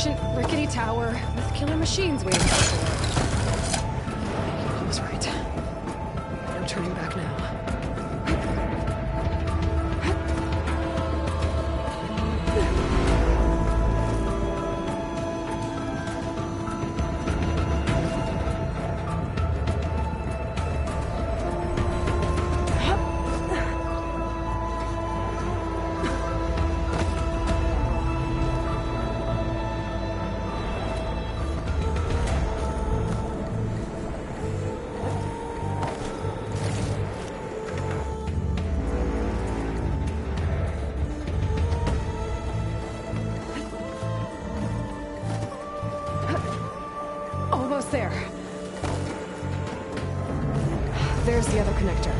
ancient, rickety tower with killer machines waiting for it. I was right. No turning back now. Almost there. There's the other connector.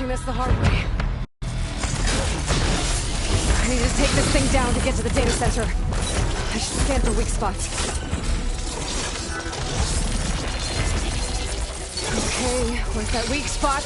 This the hard way. I need to take this thing down to get to the data center. I should scan for weak spots. Okay, where's that weak spot?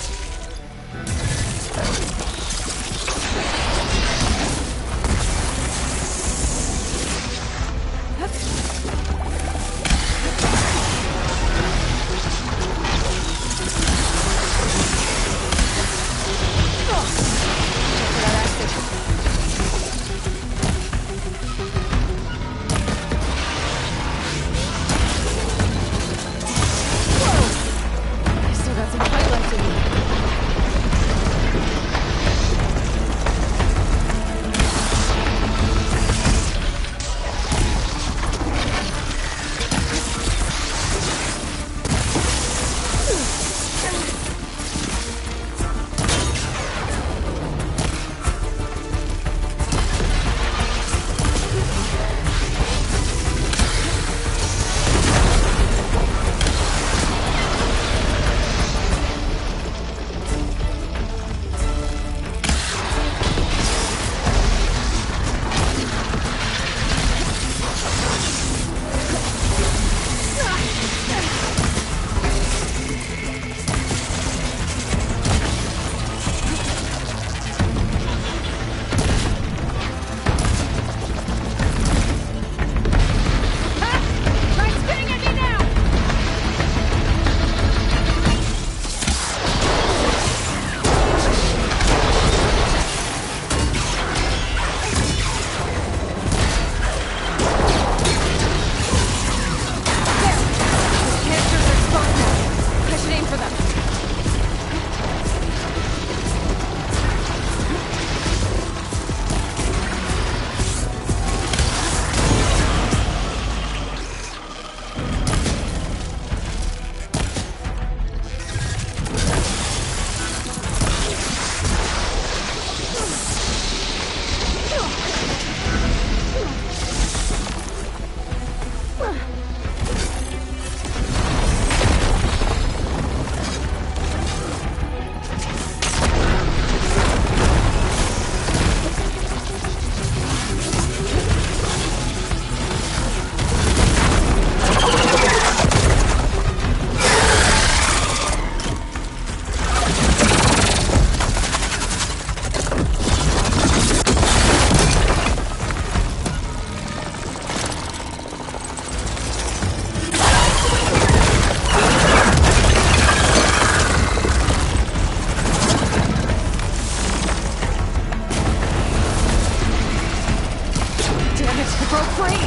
It broke free!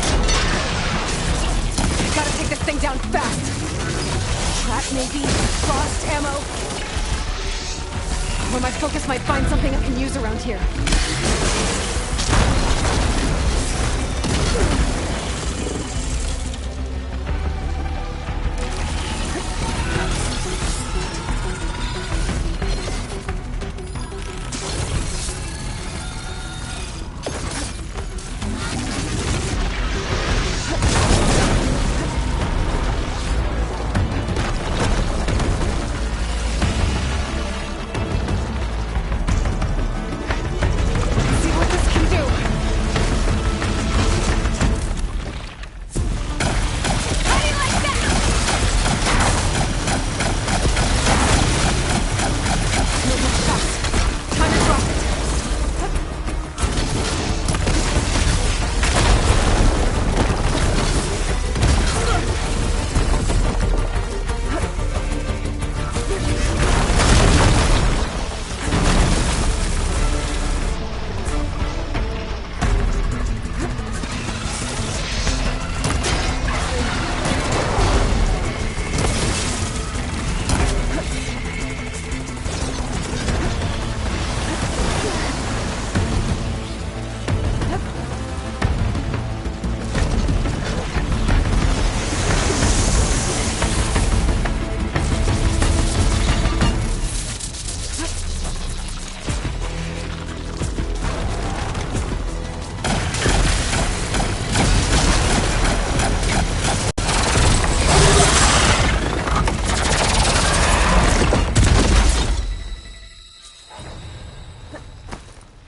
I gotta take this thing down fast! Trap maybe? Frost ammo? Or my focus might find something I can use around here.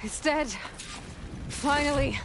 It's dead. Finally.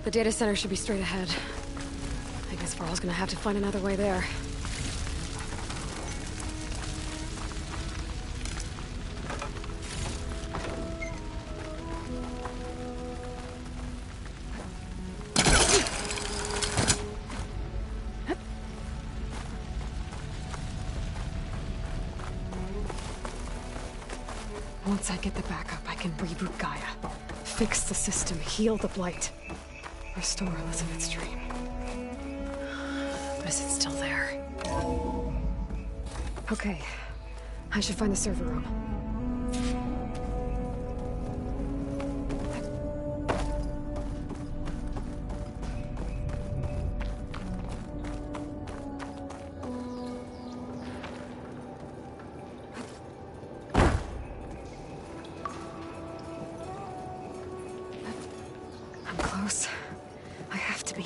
The data center should be straight ahead. I guess Varl's gonna have to find another way there. Once I get the backup, I can reboot Gaia. Fix the system, heal the Blight. Restore Elizabeth's dream. But is it still there? Okay. I should find the server room. I'm close. I have to be.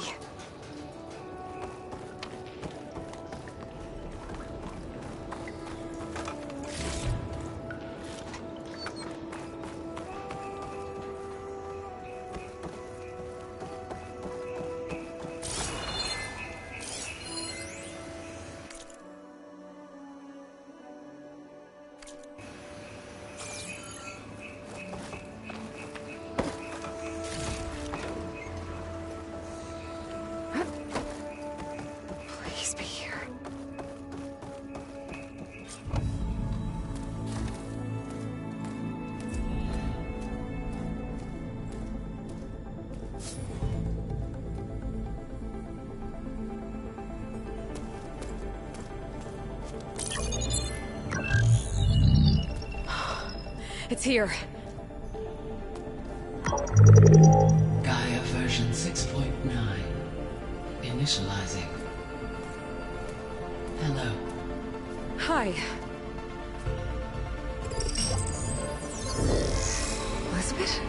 Please be here. It's here. Gaia version 6.9. Initializing. Hello. Hi. Elizabeth?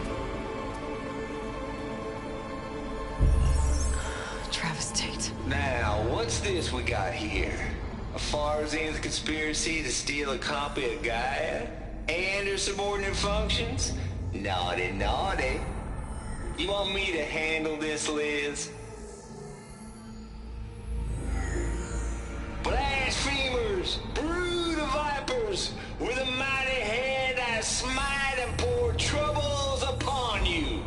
Trap Now, what's this we got here? A Farzian's conspiracy to steal a copy of Gaia? And her subordinate functions? Naughty, naughty. You want me to handle this, Liz? Blasphemers! Brood of vipers! With a mighty hand I smite and pour troubles upon you!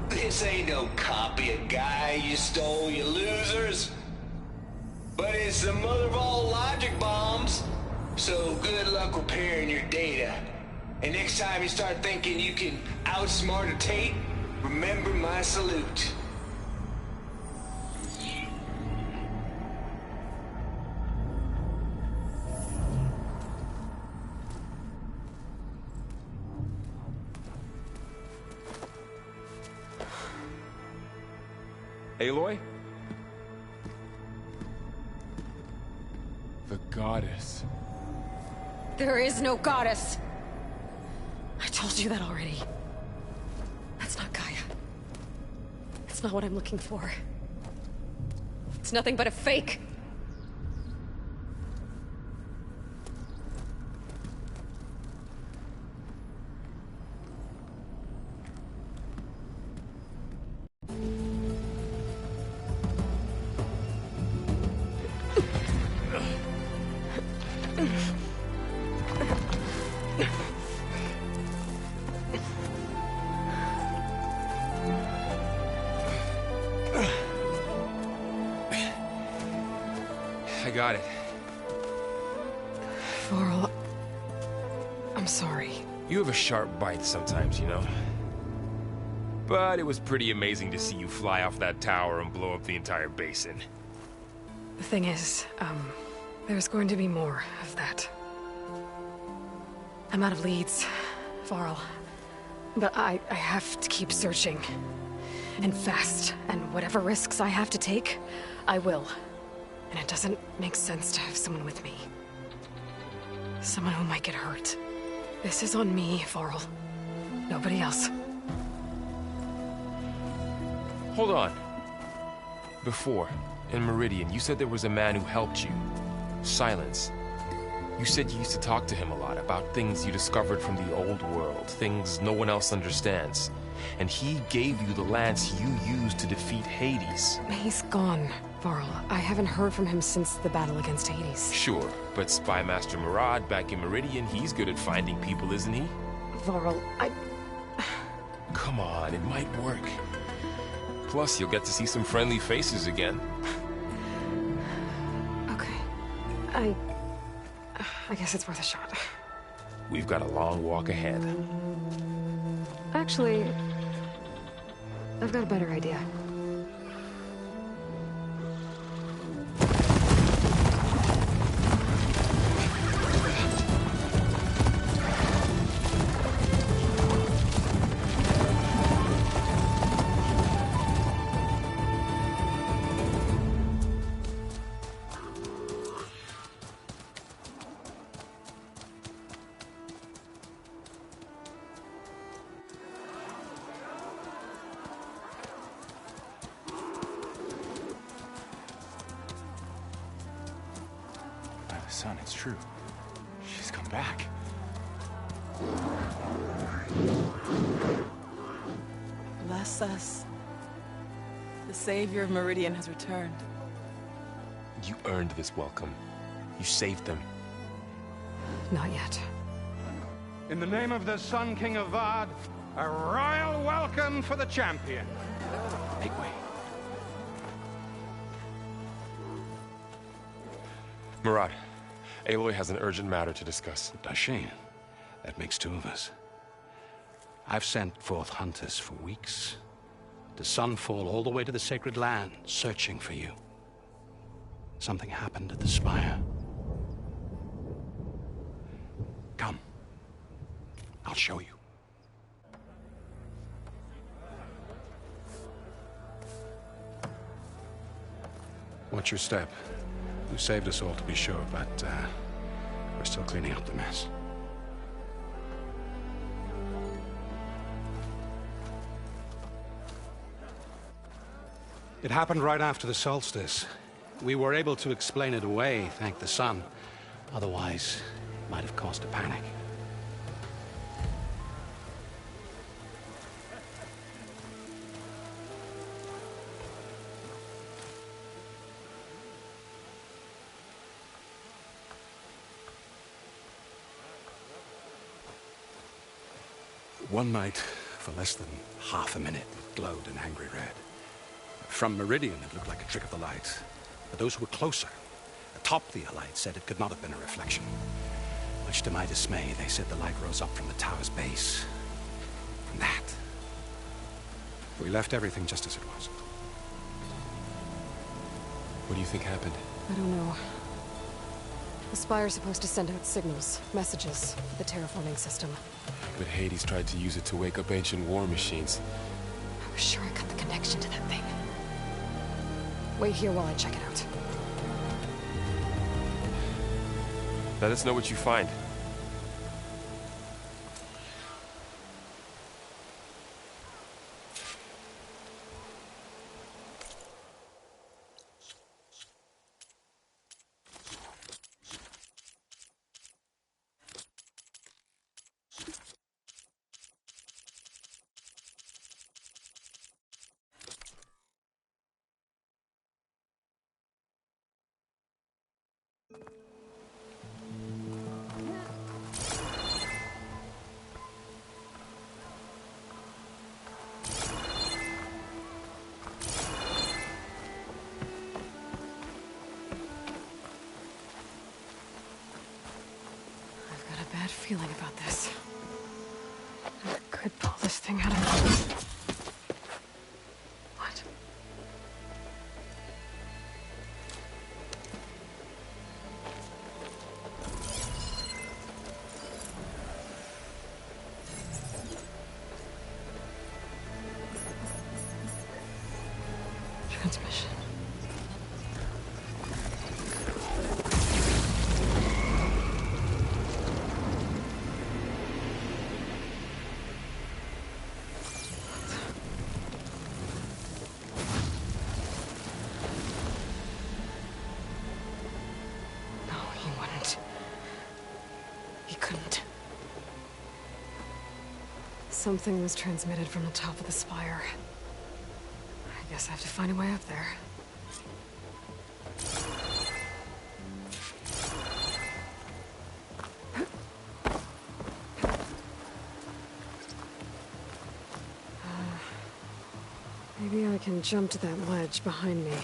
This ain't no copy of Gaia you stole, you losers. But it's the mother of all logic bombs. So good luck repairing your data. And next time you start thinking you can outsmart a Tate, remember my salute. Aloy? The goddess. There is no goddess. I told you that already. That's not Gaia. It's not what I'm looking for. It's nothing but a fake. I got it. Varl, I'm sorry. You have a sharp bite sometimes, you know? But it was pretty amazing to see you fly off that tower and blow up the entire basin. The thing is, there's going to be more of that. I'm out of leads, Varl. But I have to keep searching. And fast. And whatever risks I have to take, I will. And it doesn't make sense to have someone with me. Someone who might get hurt. This is on me, Varl. Nobody else. Hold on. Before, in Meridian, you said there was a man who helped you. Silence. You said you used to talk to him a lot about things you discovered from the old world, things no one else understands. And he gave you the lance you used to defeat Hades. He's gone, Varl. I haven't heard from him since the battle against Hades. Sure, but Spy Master Murad back in Meridian, he's good at finding people, isn't he? Varl, Come on, it might work. Plus, you'll get to see some friendly faces again. Okay. I guess it's worth a shot. We've got a long walk ahead. Actually, I've got a better idea. Son, it's true. She's come back. Bless us. The savior of Meridian has returned. You earned this welcome. You saved them. Not yet. In the name of the Sun King of Vard, a royal welcome for the champion. Make way. Murad, Aloy has an urgent matter to discuss. Dashane, that makes two of us. I've sent forth hunters for weeks, to Sunfall all the way to the Sacred Land, searching for you. Something happened at the Spire. Come. I'll show you. Watch your step. You saved us all, to be sure, but we're still cleaning up the mess. It happened right after the solstice. We were able to explain it away, thank the sun. Otherwise, it might have caused a panic. One night, for less than half a minute, it glowed an angry red. From Meridian, it looked like a trick of the light. But those who were closer, atop the light, said it could not have been a reflection. Much to my dismay, they said the light rose up from the tower's base. From that. We left everything just as it was. What do you think happened? I don't know. The Spire's supposed to send out signals, messages, for the terraforming system. But Hades tried to use it to wake up ancient war machines. I was sure I cut the connection to that thing. Wait here while I check it out. Let us know what you find. Bad feeling about this. I could pull this thing out of... What? Transmission. Something was transmitted from the top of the spire. I guess I have to find a way up there. Maybe I can jump to that ledge behind me.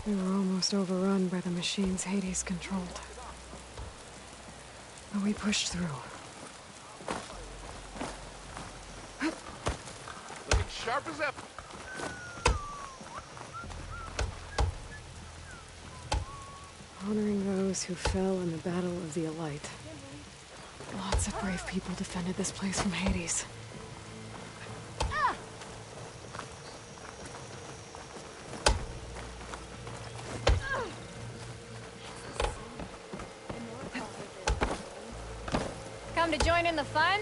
We were almost overrun by the machines Hades controlled. But we pushed through. Looking sharp as ever. Honoring those who fell in the Battle of the Elite. Lots of brave people defended this place from Hades. Come to join in the fun?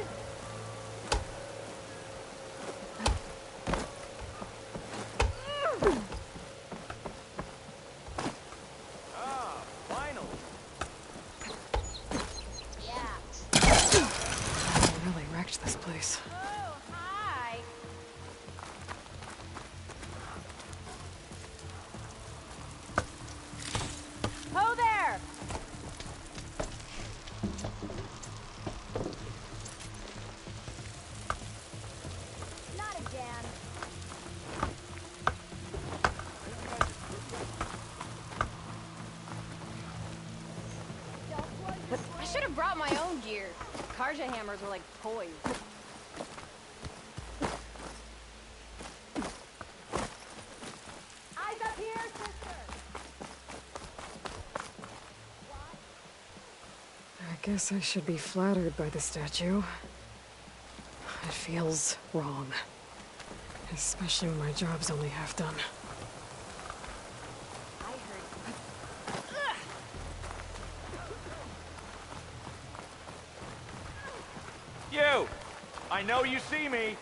This place. Oh, hi. Ho there! Not again. I should have brought my own gear. Karja hammers were like toys. Eyes up here, sister! I guess I should be flattered by the statue. It feels wrong. Especially when my job's only half done. You! I know you see me!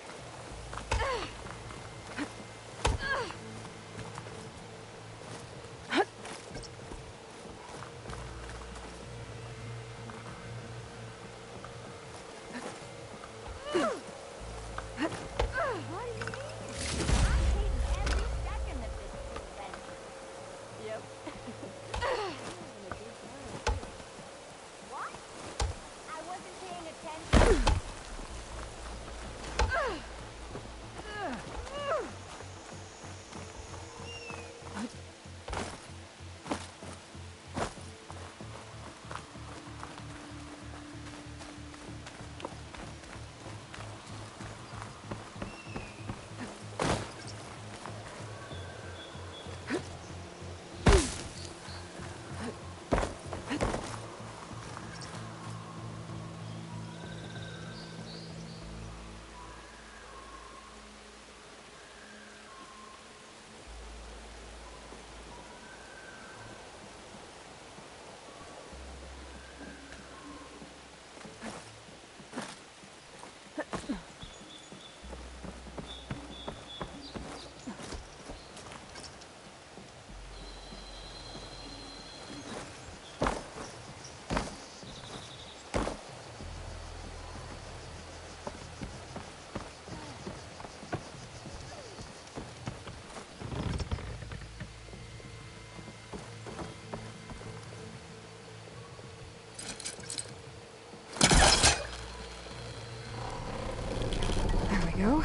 Go.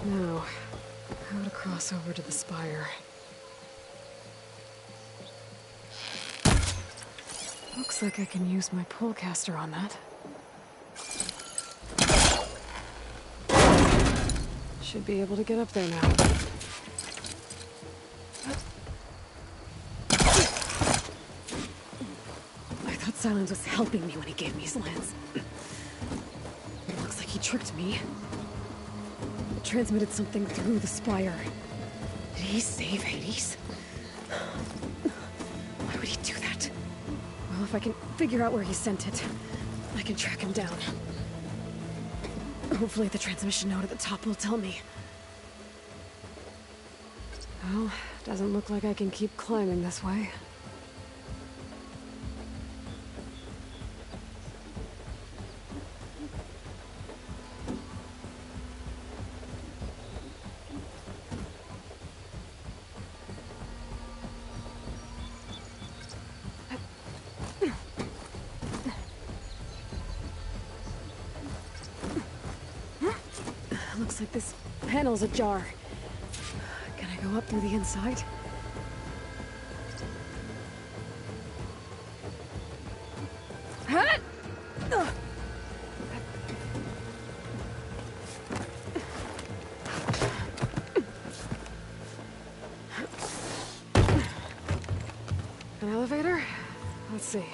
Now, how to cross over to the spire. Looks like I can use my pullcaster on that. Should be able to get up there now. Silence was helping me when he gave me his lance. It looks like he tricked me. Transmitted something through the spire. Did he save Hades? Why would he do that? Well, if I can figure out where he sent it, I can track him down. Hopefully the transmission node at the top will tell me. Well, doesn't look like I can keep climbing this way. Looks like this panel's ajar. go up through the inside? An elevator? Let's see.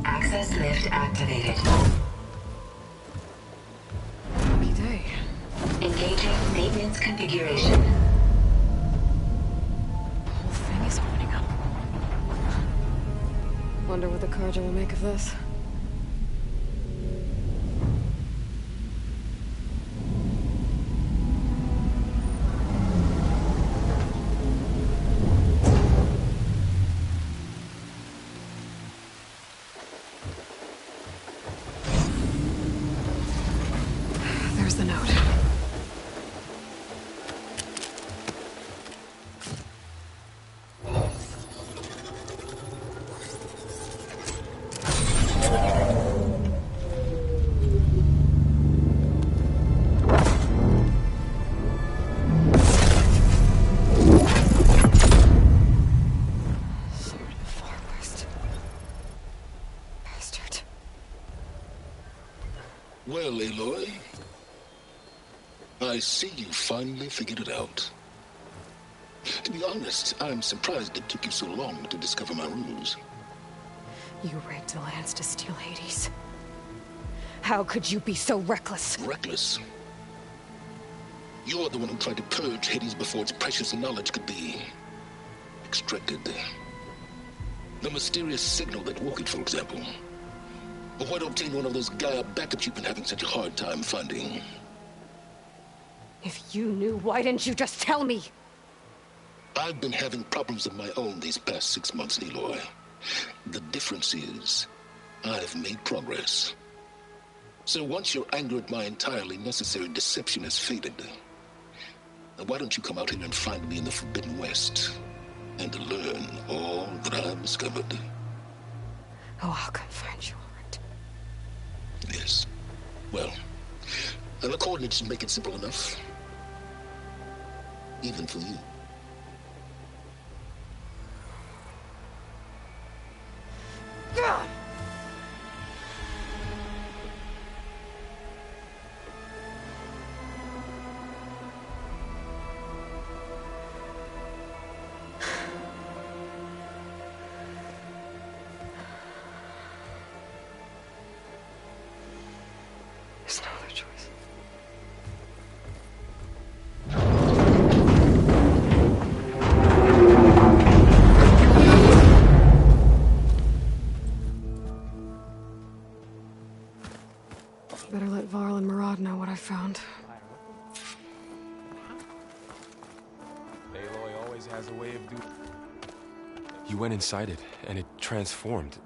Access lift activated. Lucky day. Engaging maintenance configuration. The whole thing is opening up. Wonder what the Carja will make of this. There's the note. Sword of the Far West. Bastard. Well, Aloy, I see you finally figured it out. To be honest, I'm surprised it took you so long to discover my ruse. You rigged the Lance to steal Hades. How could you be so reckless? Reckless? You're the one who tried to purge Hades before its precious knowledge could be extracted. The mysterious signal that woke it, for example. Or why to obtain one of those Gaia backups you've been having such a hard time finding. If you knew, why didn't you just tell me? I've been having problems of my own these past 6 months, Aloy. The difference is, I've made progress. So once your anger at my entirely necessary deception has faded, why don't you come out here and find me in the Forbidden West, and learn all that I've discovered? Oh, I'll come find you, all right. Yes. Well, the coordinates make it simple enough. Even for you. God! There's no other choice. Better let Varl and Murad know what I found. Aloy always has a way of doing. You went inside it, and it transformed.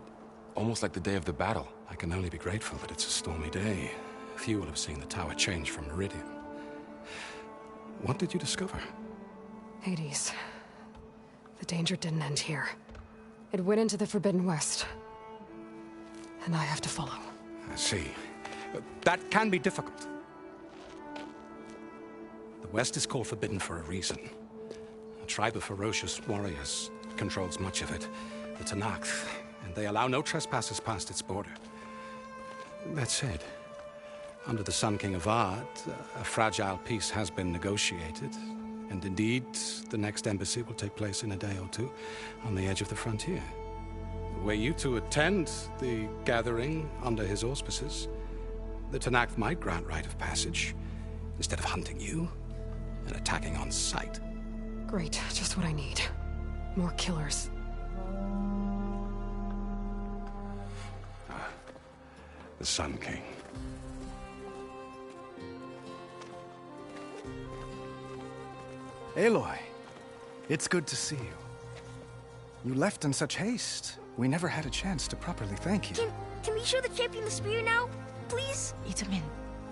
Almost like the day of the battle. I can only be grateful that it's a stormy day. Few will have seen the tower change from Meridian. What did you discover? Hades. The danger didn't end here. It went into the Forbidden West. And I have to follow. I see. That can be difficult. The West is called Forbidden for a reason. A tribe of ferocious warriors controls much of it, the Tenakth, and they allow no trespassers past its border. That said, under the Sun King Avad, a fragile peace has been negotiated, and indeed, the next embassy will take place in a day or two on the edge of the frontier. Were you to attend the gathering under his auspices, the Tenakth might grant right of passage, instead of hunting you and attacking on sight. Great, just what I need. More killers. The Sun King. Aloy, it's good to see you. You left in such haste. We never had a chance to properly thank you. Can we show the champion the spear now? Please? Itamin,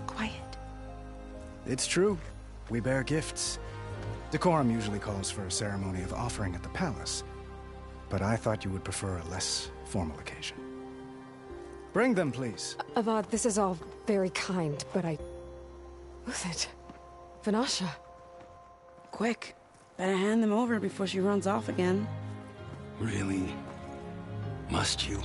quiet. It's true. We bear gifts. Decorum usually calls for a ceremony of offering at the palace, but I thought you would prefer a less formal occasion. Bring them, please. Avad, this is all very kind, but Who's it? Vanasha. Quick. Better hand them over before she runs off again. Really? Must you?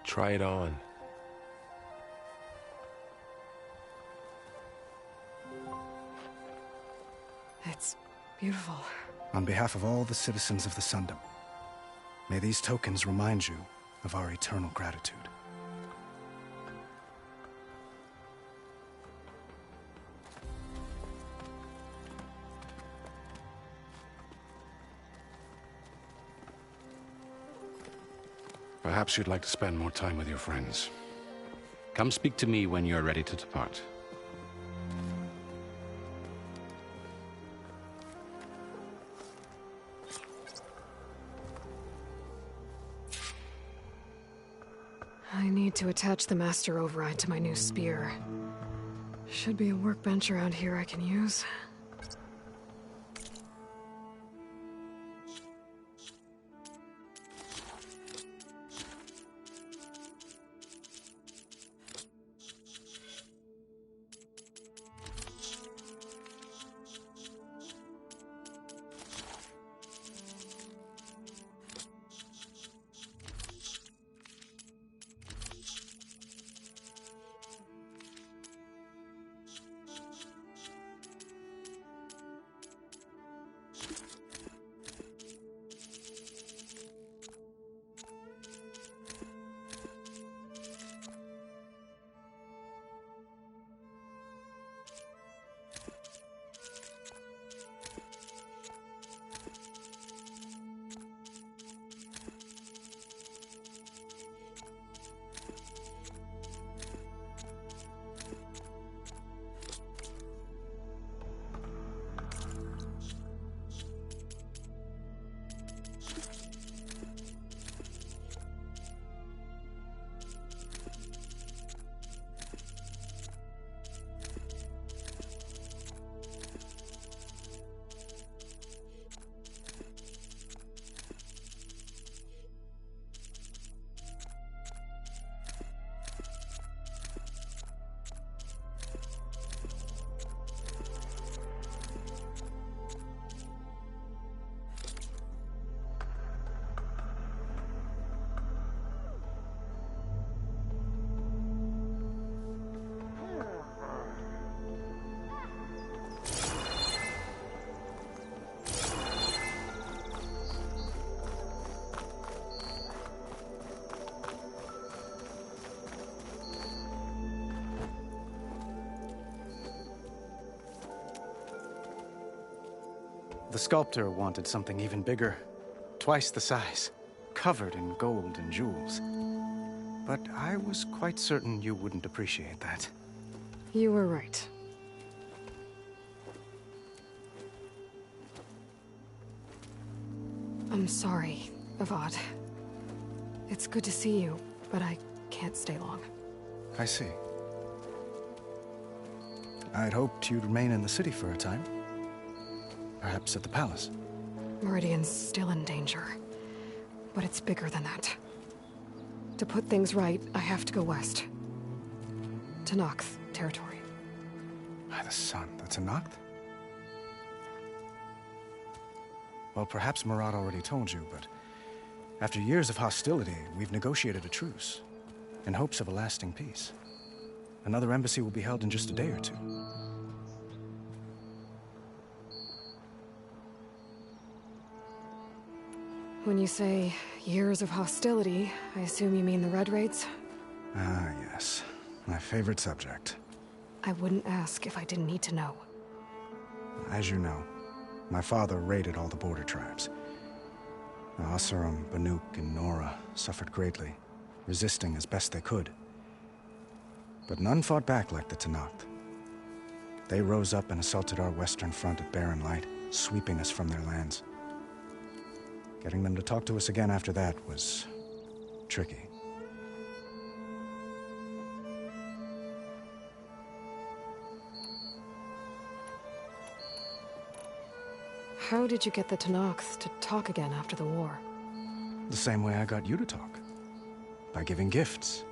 Try it on. It's beautiful. On behalf of all the citizens of the Sundom, may these tokens remind you of our eternal gratitude. Perhaps you'd like to spend more time with your friends. Come speak to me when you're ready to depart. I need to attach the Master Override to my new spear. Should be a workbench around here I can use. The sculptor wanted something even bigger, twice the size, covered in gold and jewels. But I was quite certain you wouldn't appreciate that. You were right. I'm sorry, Avad. It's good to see you, but I can't stay long. I see. I'd hoped you'd remain in the city for a time. Perhaps at the palace. Meridian's still in danger. But it's bigger than that. To put things right, I have to go west. To Noct territory. By the sun, that's a Noct? Well, perhaps Murad already told you, but after years of hostility, we've negotiated a truce, in hopes of a lasting peace. Another embassy will be held in just a day or two. When you say years of hostility, I assume you mean the Red Raids? Ah, yes. My favorite subject. I wouldn't ask if I didn't need to know. As you know, my father raided all the border tribes. The Oseram, Banuk, and Nora suffered greatly, resisting as best they could. But none fought back like the Tenakth. They rose up and assaulted our western front at Barren Light, sweeping us from their lands. Getting them to talk to us again after that was tricky. How did you get the Tenakth to talk again after the war? The same way I got you to talk. By giving gifts.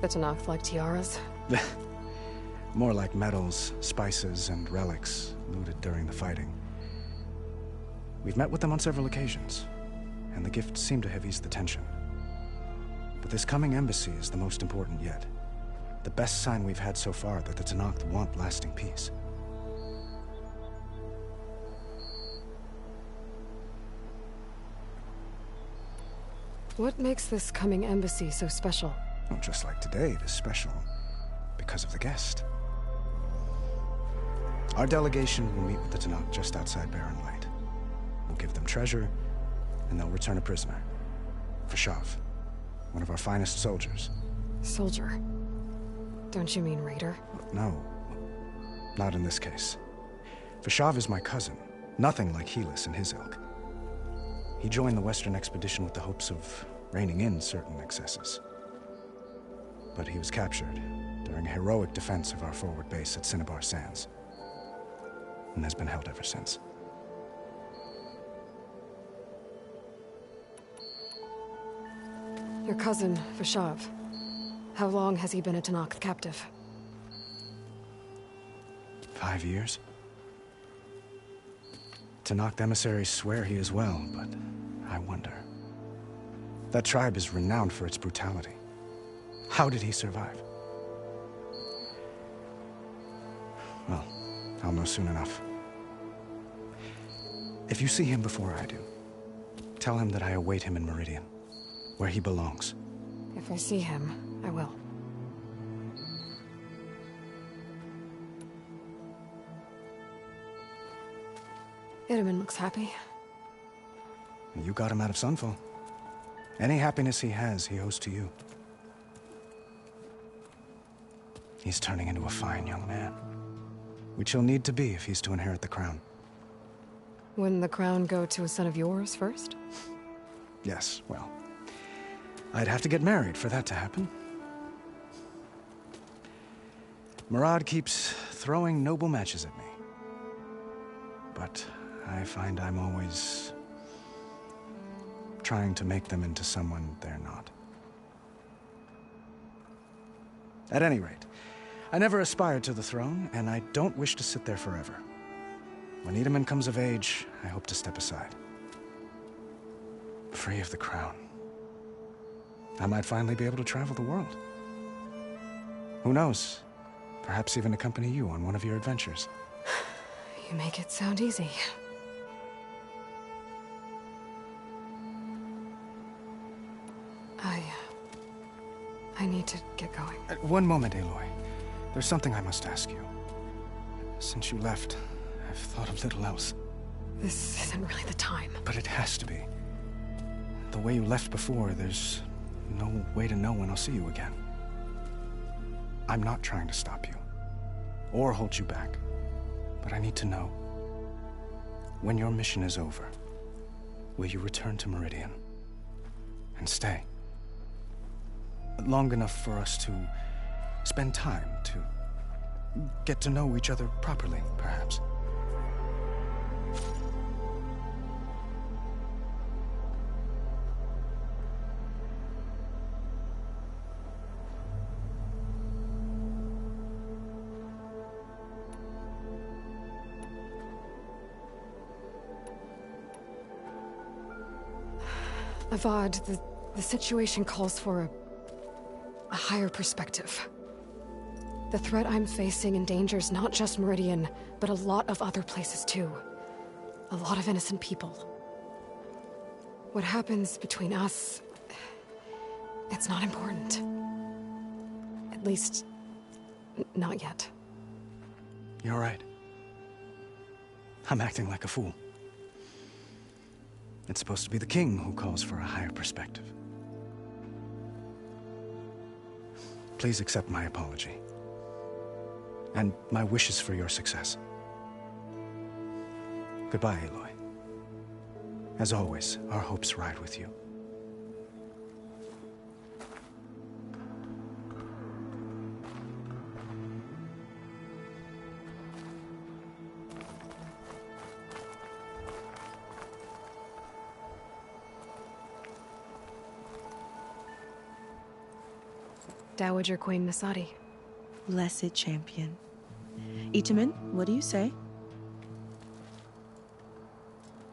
The Tenakth like tiaras? More like medals, spices, and relics looted during the fighting. We've met with them on several occasions, and the gifts seem to have eased the tension. But this coming embassy is the most important yet. The best sign we've had so far that the Tenakth want lasting peace. What makes this coming embassy so special? Well, just like today, it is special because of the guest. Our delegation will meet with the Tenakth just outside Barren Light. We'll give them treasure, and they'll return a prisoner. Fashav, one of our finest soldiers. Soldier? Don't you mean raider? No, not in this case. Fashav is my cousin, nothing like Helis and his ilk. He joined the Western expedition with the hopes of reining in certain excesses. But he was captured during a heroic defense of our forward base at Cinnabar Sands, and has been held ever since. Your cousin, Fashav. How long has he been a Tenakth captive? 5 years. Tenakth emissaries swear he is well, but I wonder. That tribe is renowned for its brutality. How did he survive? Well, I'll know soon enough. If you see him before I do, tell him that I await him in Meridian, where he belongs. If I see him, I will. Itamen looks happy. You got him out of Sunfall. Any happiness he has, he owes to you. He's turning into a fine young man, which he'll need to be if he's to inherit the crown. Wouldn't the crown go to a son of yours first? Yes, well, I'd have to get married for that to happen. Murad keeps throwing noble matches at me. But I find I'm always trying to make them into someone they're not. At any rate, I never aspired to the throne, and I don't wish to sit there forever. When Itamen comes of age, I hope to step aside. Free of the crown. I might finally be able to travel the world. Who knows? Perhaps even accompany you on one of your adventures. You make it sound easy. I need to get going. One moment, Aloy. There's something I must ask you. Since you left, I've thought of little else. This isn't really the time. But it has to be. The way you left before, there's no way to know when I'll see you again. I'm not trying to stop you, or hold you back. But I need to know, when your mission is over, will you return to Meridian and stay? Long enough for us to spend time, to get to know each other properly, perhaps. Avad, the situation calls for a higher perspective. The threat I'm facing endangers not just Meridian, but a lot of other places too. A lot of innocent people. What happens between us, it's not important. At least, not yet. You're right. I'm acting like a fool. It's supposed to be the king who calls for a higher perspective. Please accept my apology. And my wishes for your success. Goodbye, Aloy. As always, our hopes ride with you. Dowager Queen Nasadi. Blessed champion. Itamen, what do you say?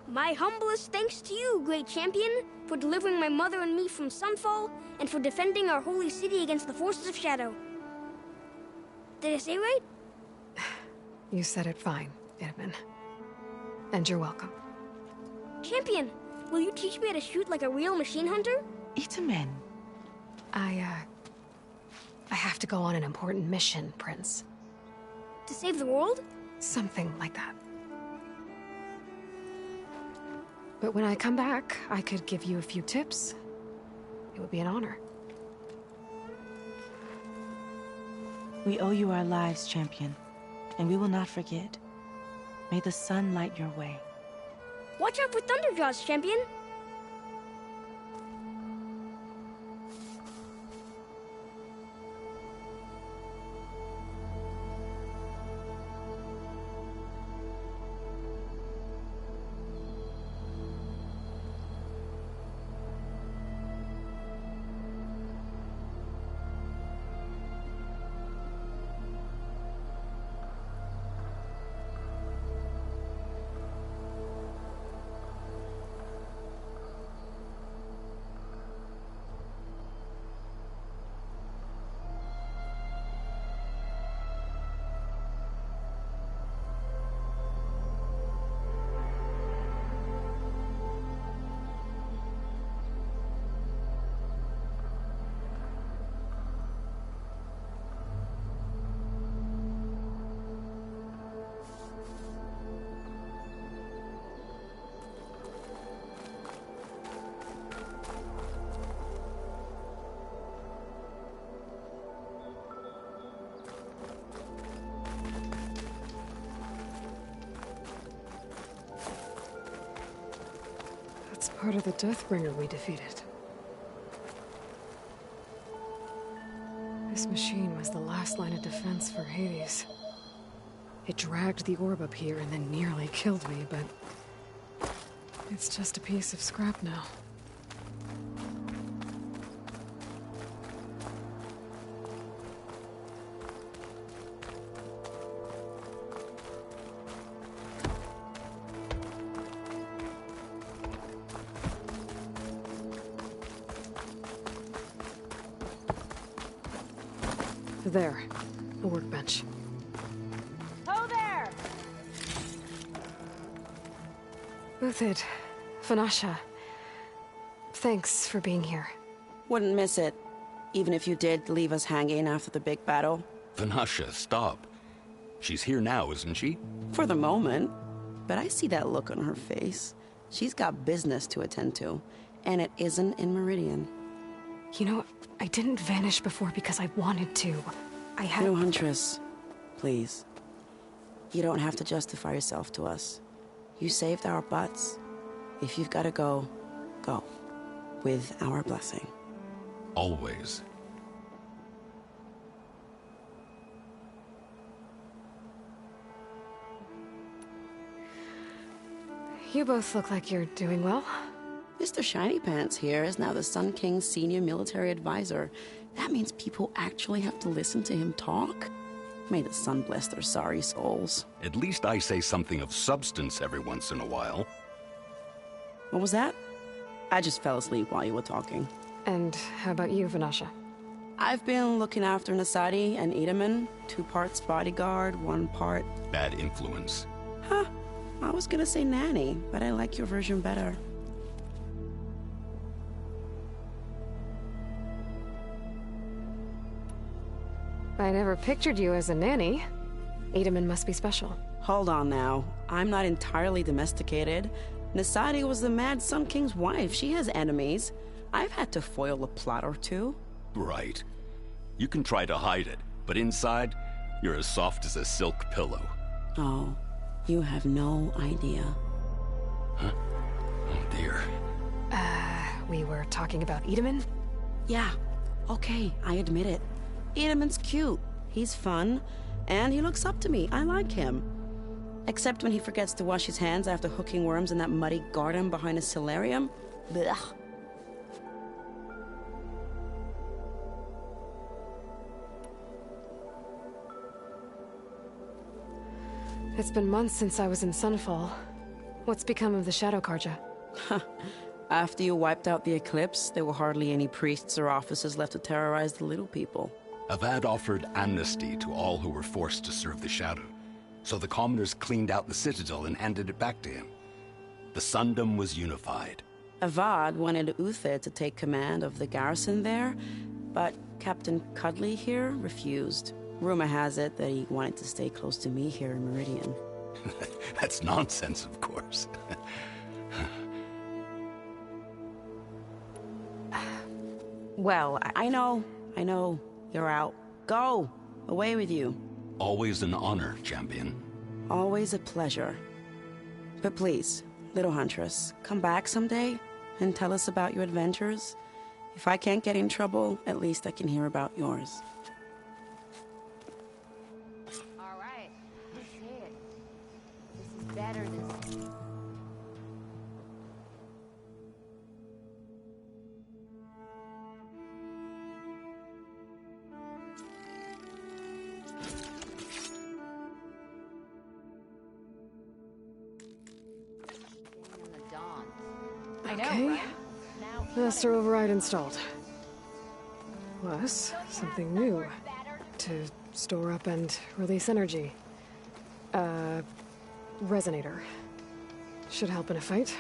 My humblest thanks to you, great champion, for delivering my mother and me from Sunfall, and for defending our holy city against the forces of Shadow. Did I say right? You said it fine, Itamen. And you're welcome. Champion, will you teach me how to shoot like a real machine hunter? Itamen. I have to go on an important mission, Prince. To save the world? Something like that. But when I come back, I could give you a few tips. It would be an honor. We owe you our lives, champion, and we will not forget. May the sun light your way. Watch out for Thunderjaws, champion! That's part of the Deathbringer we defeated. This machine was the last line of defense for Hades. It dragged the orb up here and then nearly killed me, but it's just a piece of scrap now. There, a workbench. Ho there! Uthid, Vanasha, thanks for being here. Wouldn't miss it, even if you did leave us hanging after the big battle. Vanasha, stop. She's here now, isn't she? For the moment. But I see that look on her face. She's got business to attend to, and it isn't in Meridian. You know, I didn't vanish before because I wanted to. I had... No, Huntress. Please. You don't have to justify yourself to us. You saved our butts. If you've got to go, go. With our blessing. Always. You both look like you're doing well. Mr. Shiny Pants here is now the Sun King's senior military advisor. That means people actually have to listen to him talk? May the sun bless their sorry souls. At least I say something of substance every once in a while. What was that? I just fell asleep while you were talking. And how about you, Vanasha? I've been looking after Nasadi and Itamen. 2 parts bodyguard, 1 part... Bad influence. Huh. I was gonna say nanny, but I like your version better. I never pictured you as a nanny. Itamen must be special. Hold on now. I'm not entirely domesticated. Nasadi was the Mad Sun King's wife. She has enemies. I've had to foil a plot or 2. Right. You can try to hide it, but inside, you're as soft as a silk pillow. Oh, you have no idea. Huh? Oh dear. We were talking about Itamen? Yeah. Okay, I admit it. Itamen's cute. He's fun. And he looks up to me. I like him. Except when he forgets to wash his hands after hooking worms in that muddy garden behind a solarium. Blech. It's been months since I was in Sunfall. What's become of the Shadow Carja? After you wiped out the Eclipse, there were hardly any priests or officers left to terrorize the little people. Avad offered amnesty to all who were forced to serve the Shadow. So the commoners cleaned out the Citadel and handed it back to him. The Sundom was unified. Avad wanted Uther to take command of the garrison there, but Captain Cudley here refused. Rumor has it that he wanted to stay close to me here in Meridian. That's nonsense, of course. Well, I know. You're out. Go! Away with you. Always an honor, champion. Always a pleasure. But please, little Huntress, come back someday and tell us about your adventures. If I can't get in trouble, at least I can hear about yours. All right, let's see it. This is better than... Okay. Master override installed. Plus, something new. To store up and release energy. Resonator. Should help in a fight.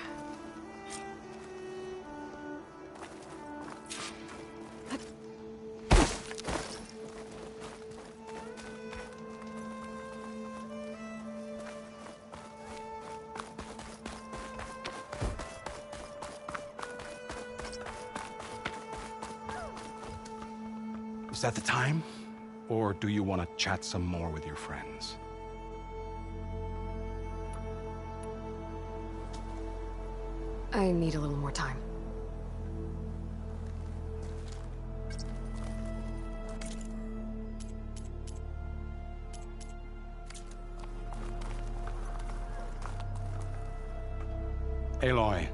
Is that the time? Or do you want to chat some more with your friends? I need a little more time. Aloy.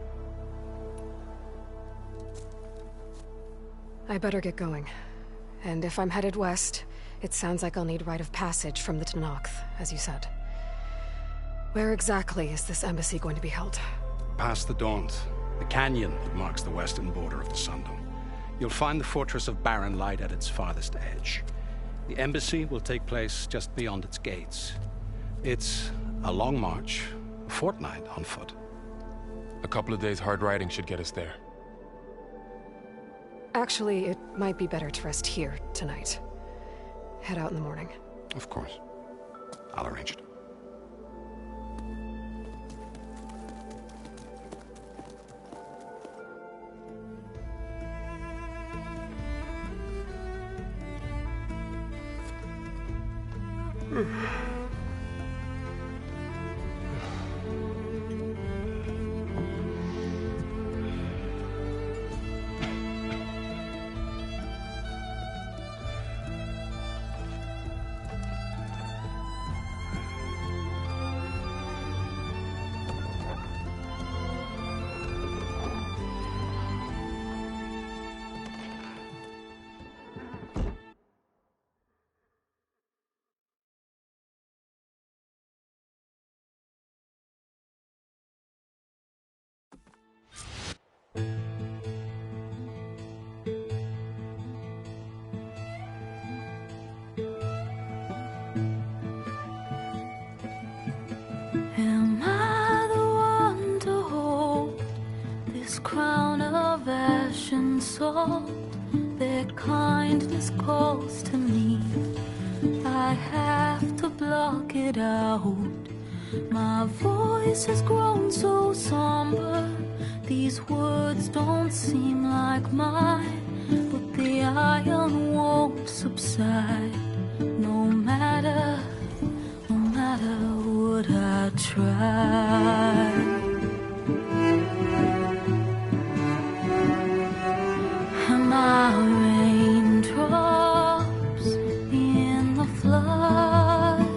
I better get going. And if I'm headed west, it sounds like I'll need rite of passage from the Tenakth, as you said. Where exactly is this embassy going to be held? Past the Daunt, the canyon that marks the western border of the Sundom. You'll find the fortress of Barren Light at its farthest edge. The embassy will take place just beyond its gates. It's a long march, a fortnight on foot. A couple of days hard riding should get us there. Actually, it might be better to rest here tonight. Head out in the morning. Of course. I'll arrange it. Am I the one to hold this crown of ash and salt? Their kindness calls to me. I have to block it out. My voice has grown so somber. These words don't seem like mine, but the iron won't subside. No matter what I try. Am I raindrops in the flood?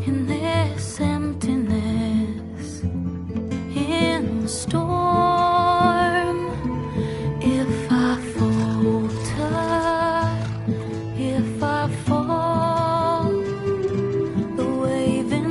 In this emptiness, in the storm. If I falter, if I fall, the wave in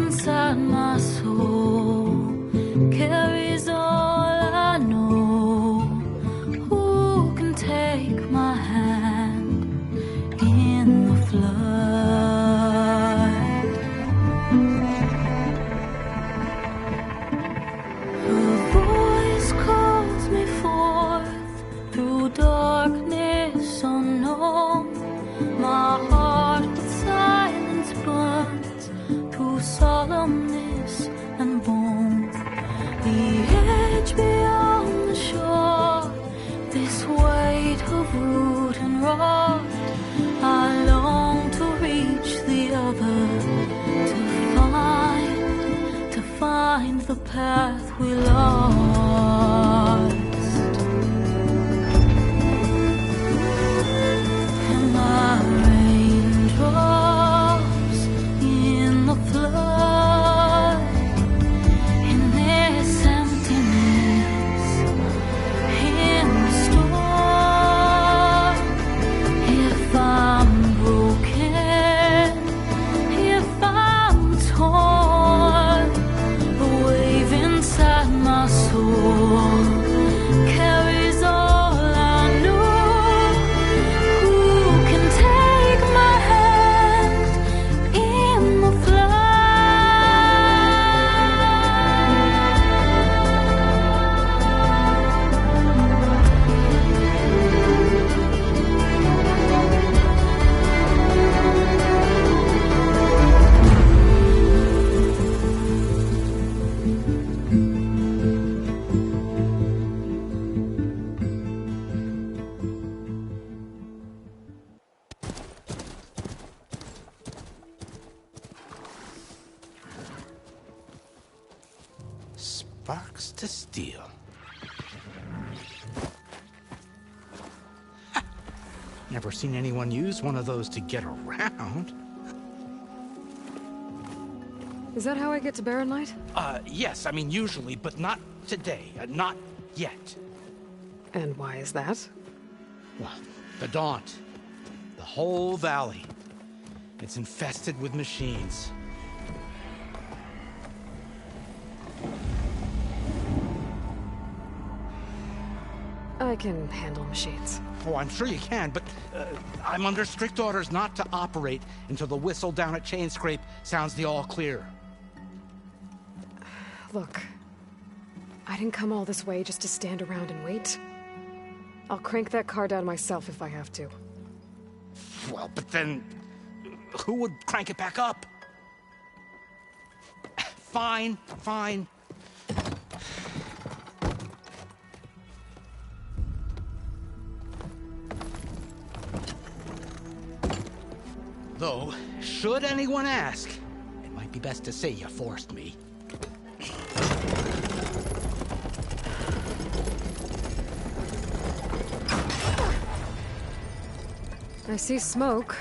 the path we lost. And my raindrops in the flood, in this emptiness, in the storm. If I'm broken, if I'm torn, the wave inside my soul carries all I know. Who can take my hand in the Sparks to steel. Ha! Never seen anyone use one of those to get around. Is that how I get to Barren Light? Yes, I mean usually, but not today. Not yet. And why is that? Well, the Daunt. The whole valley. It's infested with machines. I can handle machines. Oh, I'm sure you can, but I'm under strict orders not to operate until the whistle down at Chainscrape sounds the all clear. Look, I didn't come all this way just to stand around and wait. I'll crank that car down myself if I have to. Well, but then who would crank it back up? Fine, fine. Though, should anyone ask, it might be best to say you forced me. I see smoke,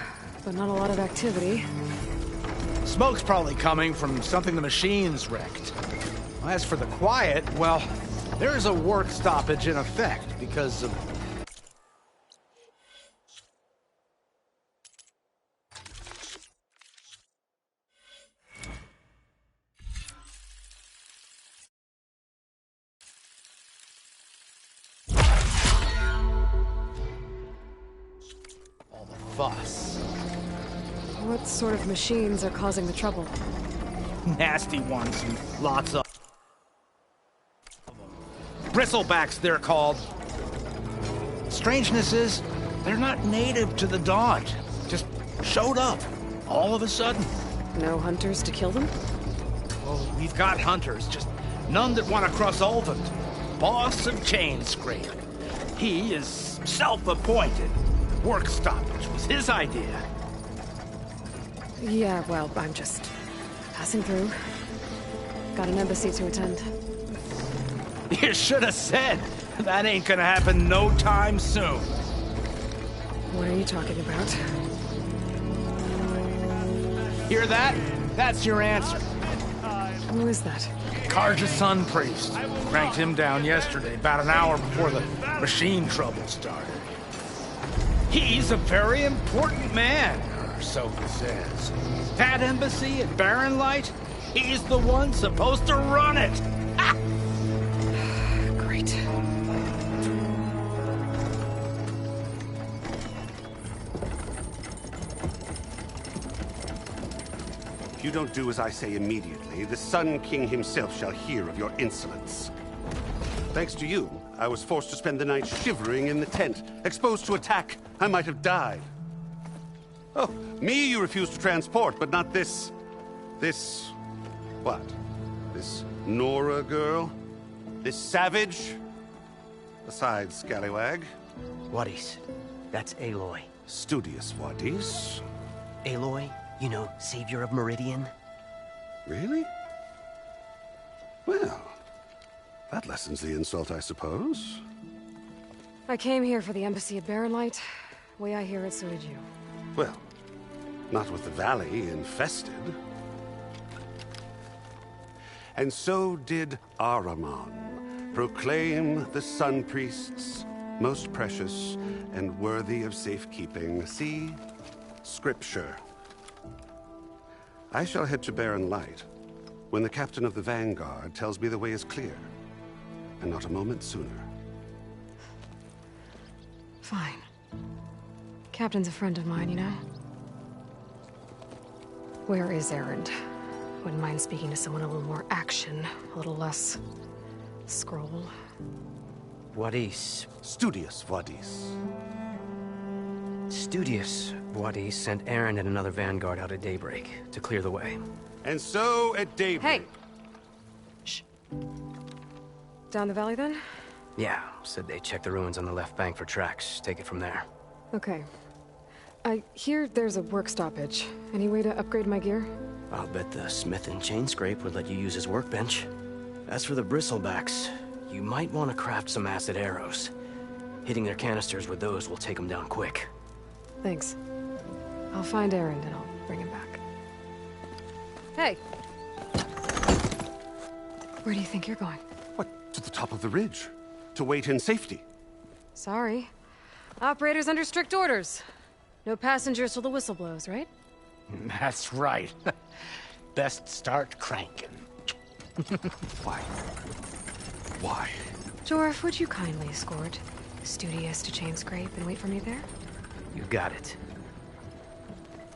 but not a lot of activity. Smoke's probably coming from something the machines wrecked. As for the quiet, well, there's a work stoppage in effect because of... fuss. What sort of machines are causing the trouble? Nasty ones and lots of bristlebacks, they're called. Strangeness is, they're not native to the Daunt. Just showed up, all of a sudden. No hunters to kill them? Oh, we've got hunters, just none that want to cross Ulvund. Boss of Chainscrape. He is self-appointed. Work stoppage was his idea. Yeah, well, I'm just passing through. Got an embassy to attend. You should have said. That ain't gonna happen no time soon. What are you talking about? Hear that? That's your answer. Who is that? Carja's Sun Priest. Cranked him down yesterday, about an hour before the machine trouble started. He's a very important man, or so he says. That embassy at Barren Light, he's the one supposed to run it. Ha! Great. If you don't do as I say immediately, the Sun King himself shall hear of your insolence. Thanks to you, I was forced to spend the night shivering in the tent, exposed to attack. I might have died. Oh, me you refuse to transport, but not this... what? This Nora girl? This savage? Besides, scallywag. Wadis. That's Aloy. Studious Wadis. Aloy, you know, savior of Meridian. Really? Well, that lessens the insult, I suppose. I came here for the embassy at Barren Light. Way I hear it, so did you. Well, not with the valley infested. And so did Ahriman proclaim the Sun Priests most precious and worthy of safekeeping. See? Scripture. I shall head to Barren Light when the captain of the Vanguard tells me the way is clear, and not a moment sooner. Fine. Captain's a friend of mine, you know? Where is Erend? Wouldn't mind speaking to someone a little more action, a little less scroll. Wadis. Studious Wadis. Studious Wadis sent Erend and another Vanguard out at daybreak to clear the way. And so at daybreak... Hey! Shh. Down the valley, then? Yeah, said they checked the ruins on the left bank for tracks. Take it from there. Okay. I hear there's a work stoppage. Any way to upgrade my gear? I'll bet the smith and chain scrape would let you use his workbench. As for the bristlebacks, you might want to craft some acid arrows. Hitting their canisters with those will take them down quick. Thanks. I'll find Erend and I'll bring him back. Hey! Where do you think you're going? What, to the top of the ridge? To wait in safety? Sorry. Operator's under strict orders. No passengers till the whistle blows, right? That's right. Best start cranking. Why? Why? Jorf, would you kindly escort Studious to Chain Scrape and wait for me there? You got it.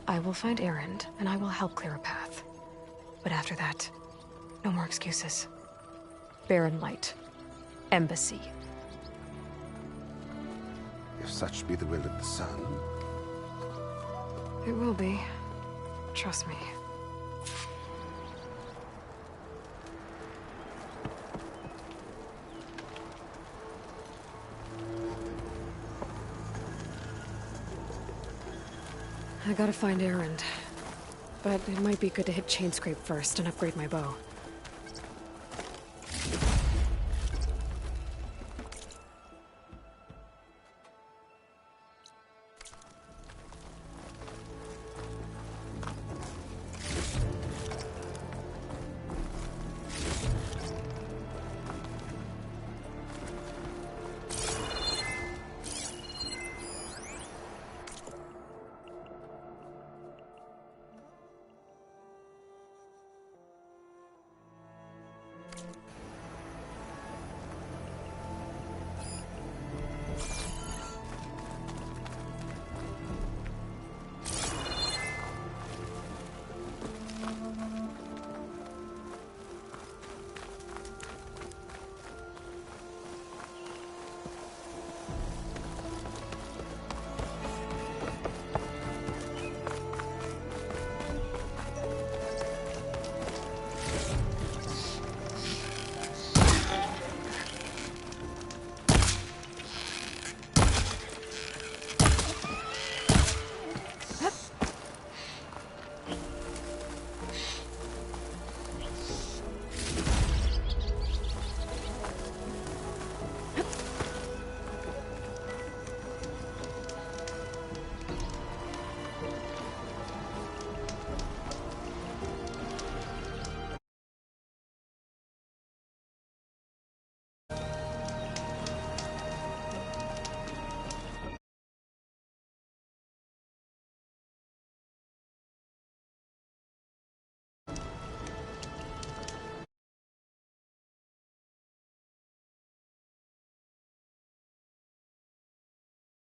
I will find Erend, and I will help clear a path. But after that, no more excuses. Barren Light. Embassy. If such be the will of the sun. It will be. Trust me. I gotta find Erend. But it might be good to hit Chain Scrape first and upgrade my bow.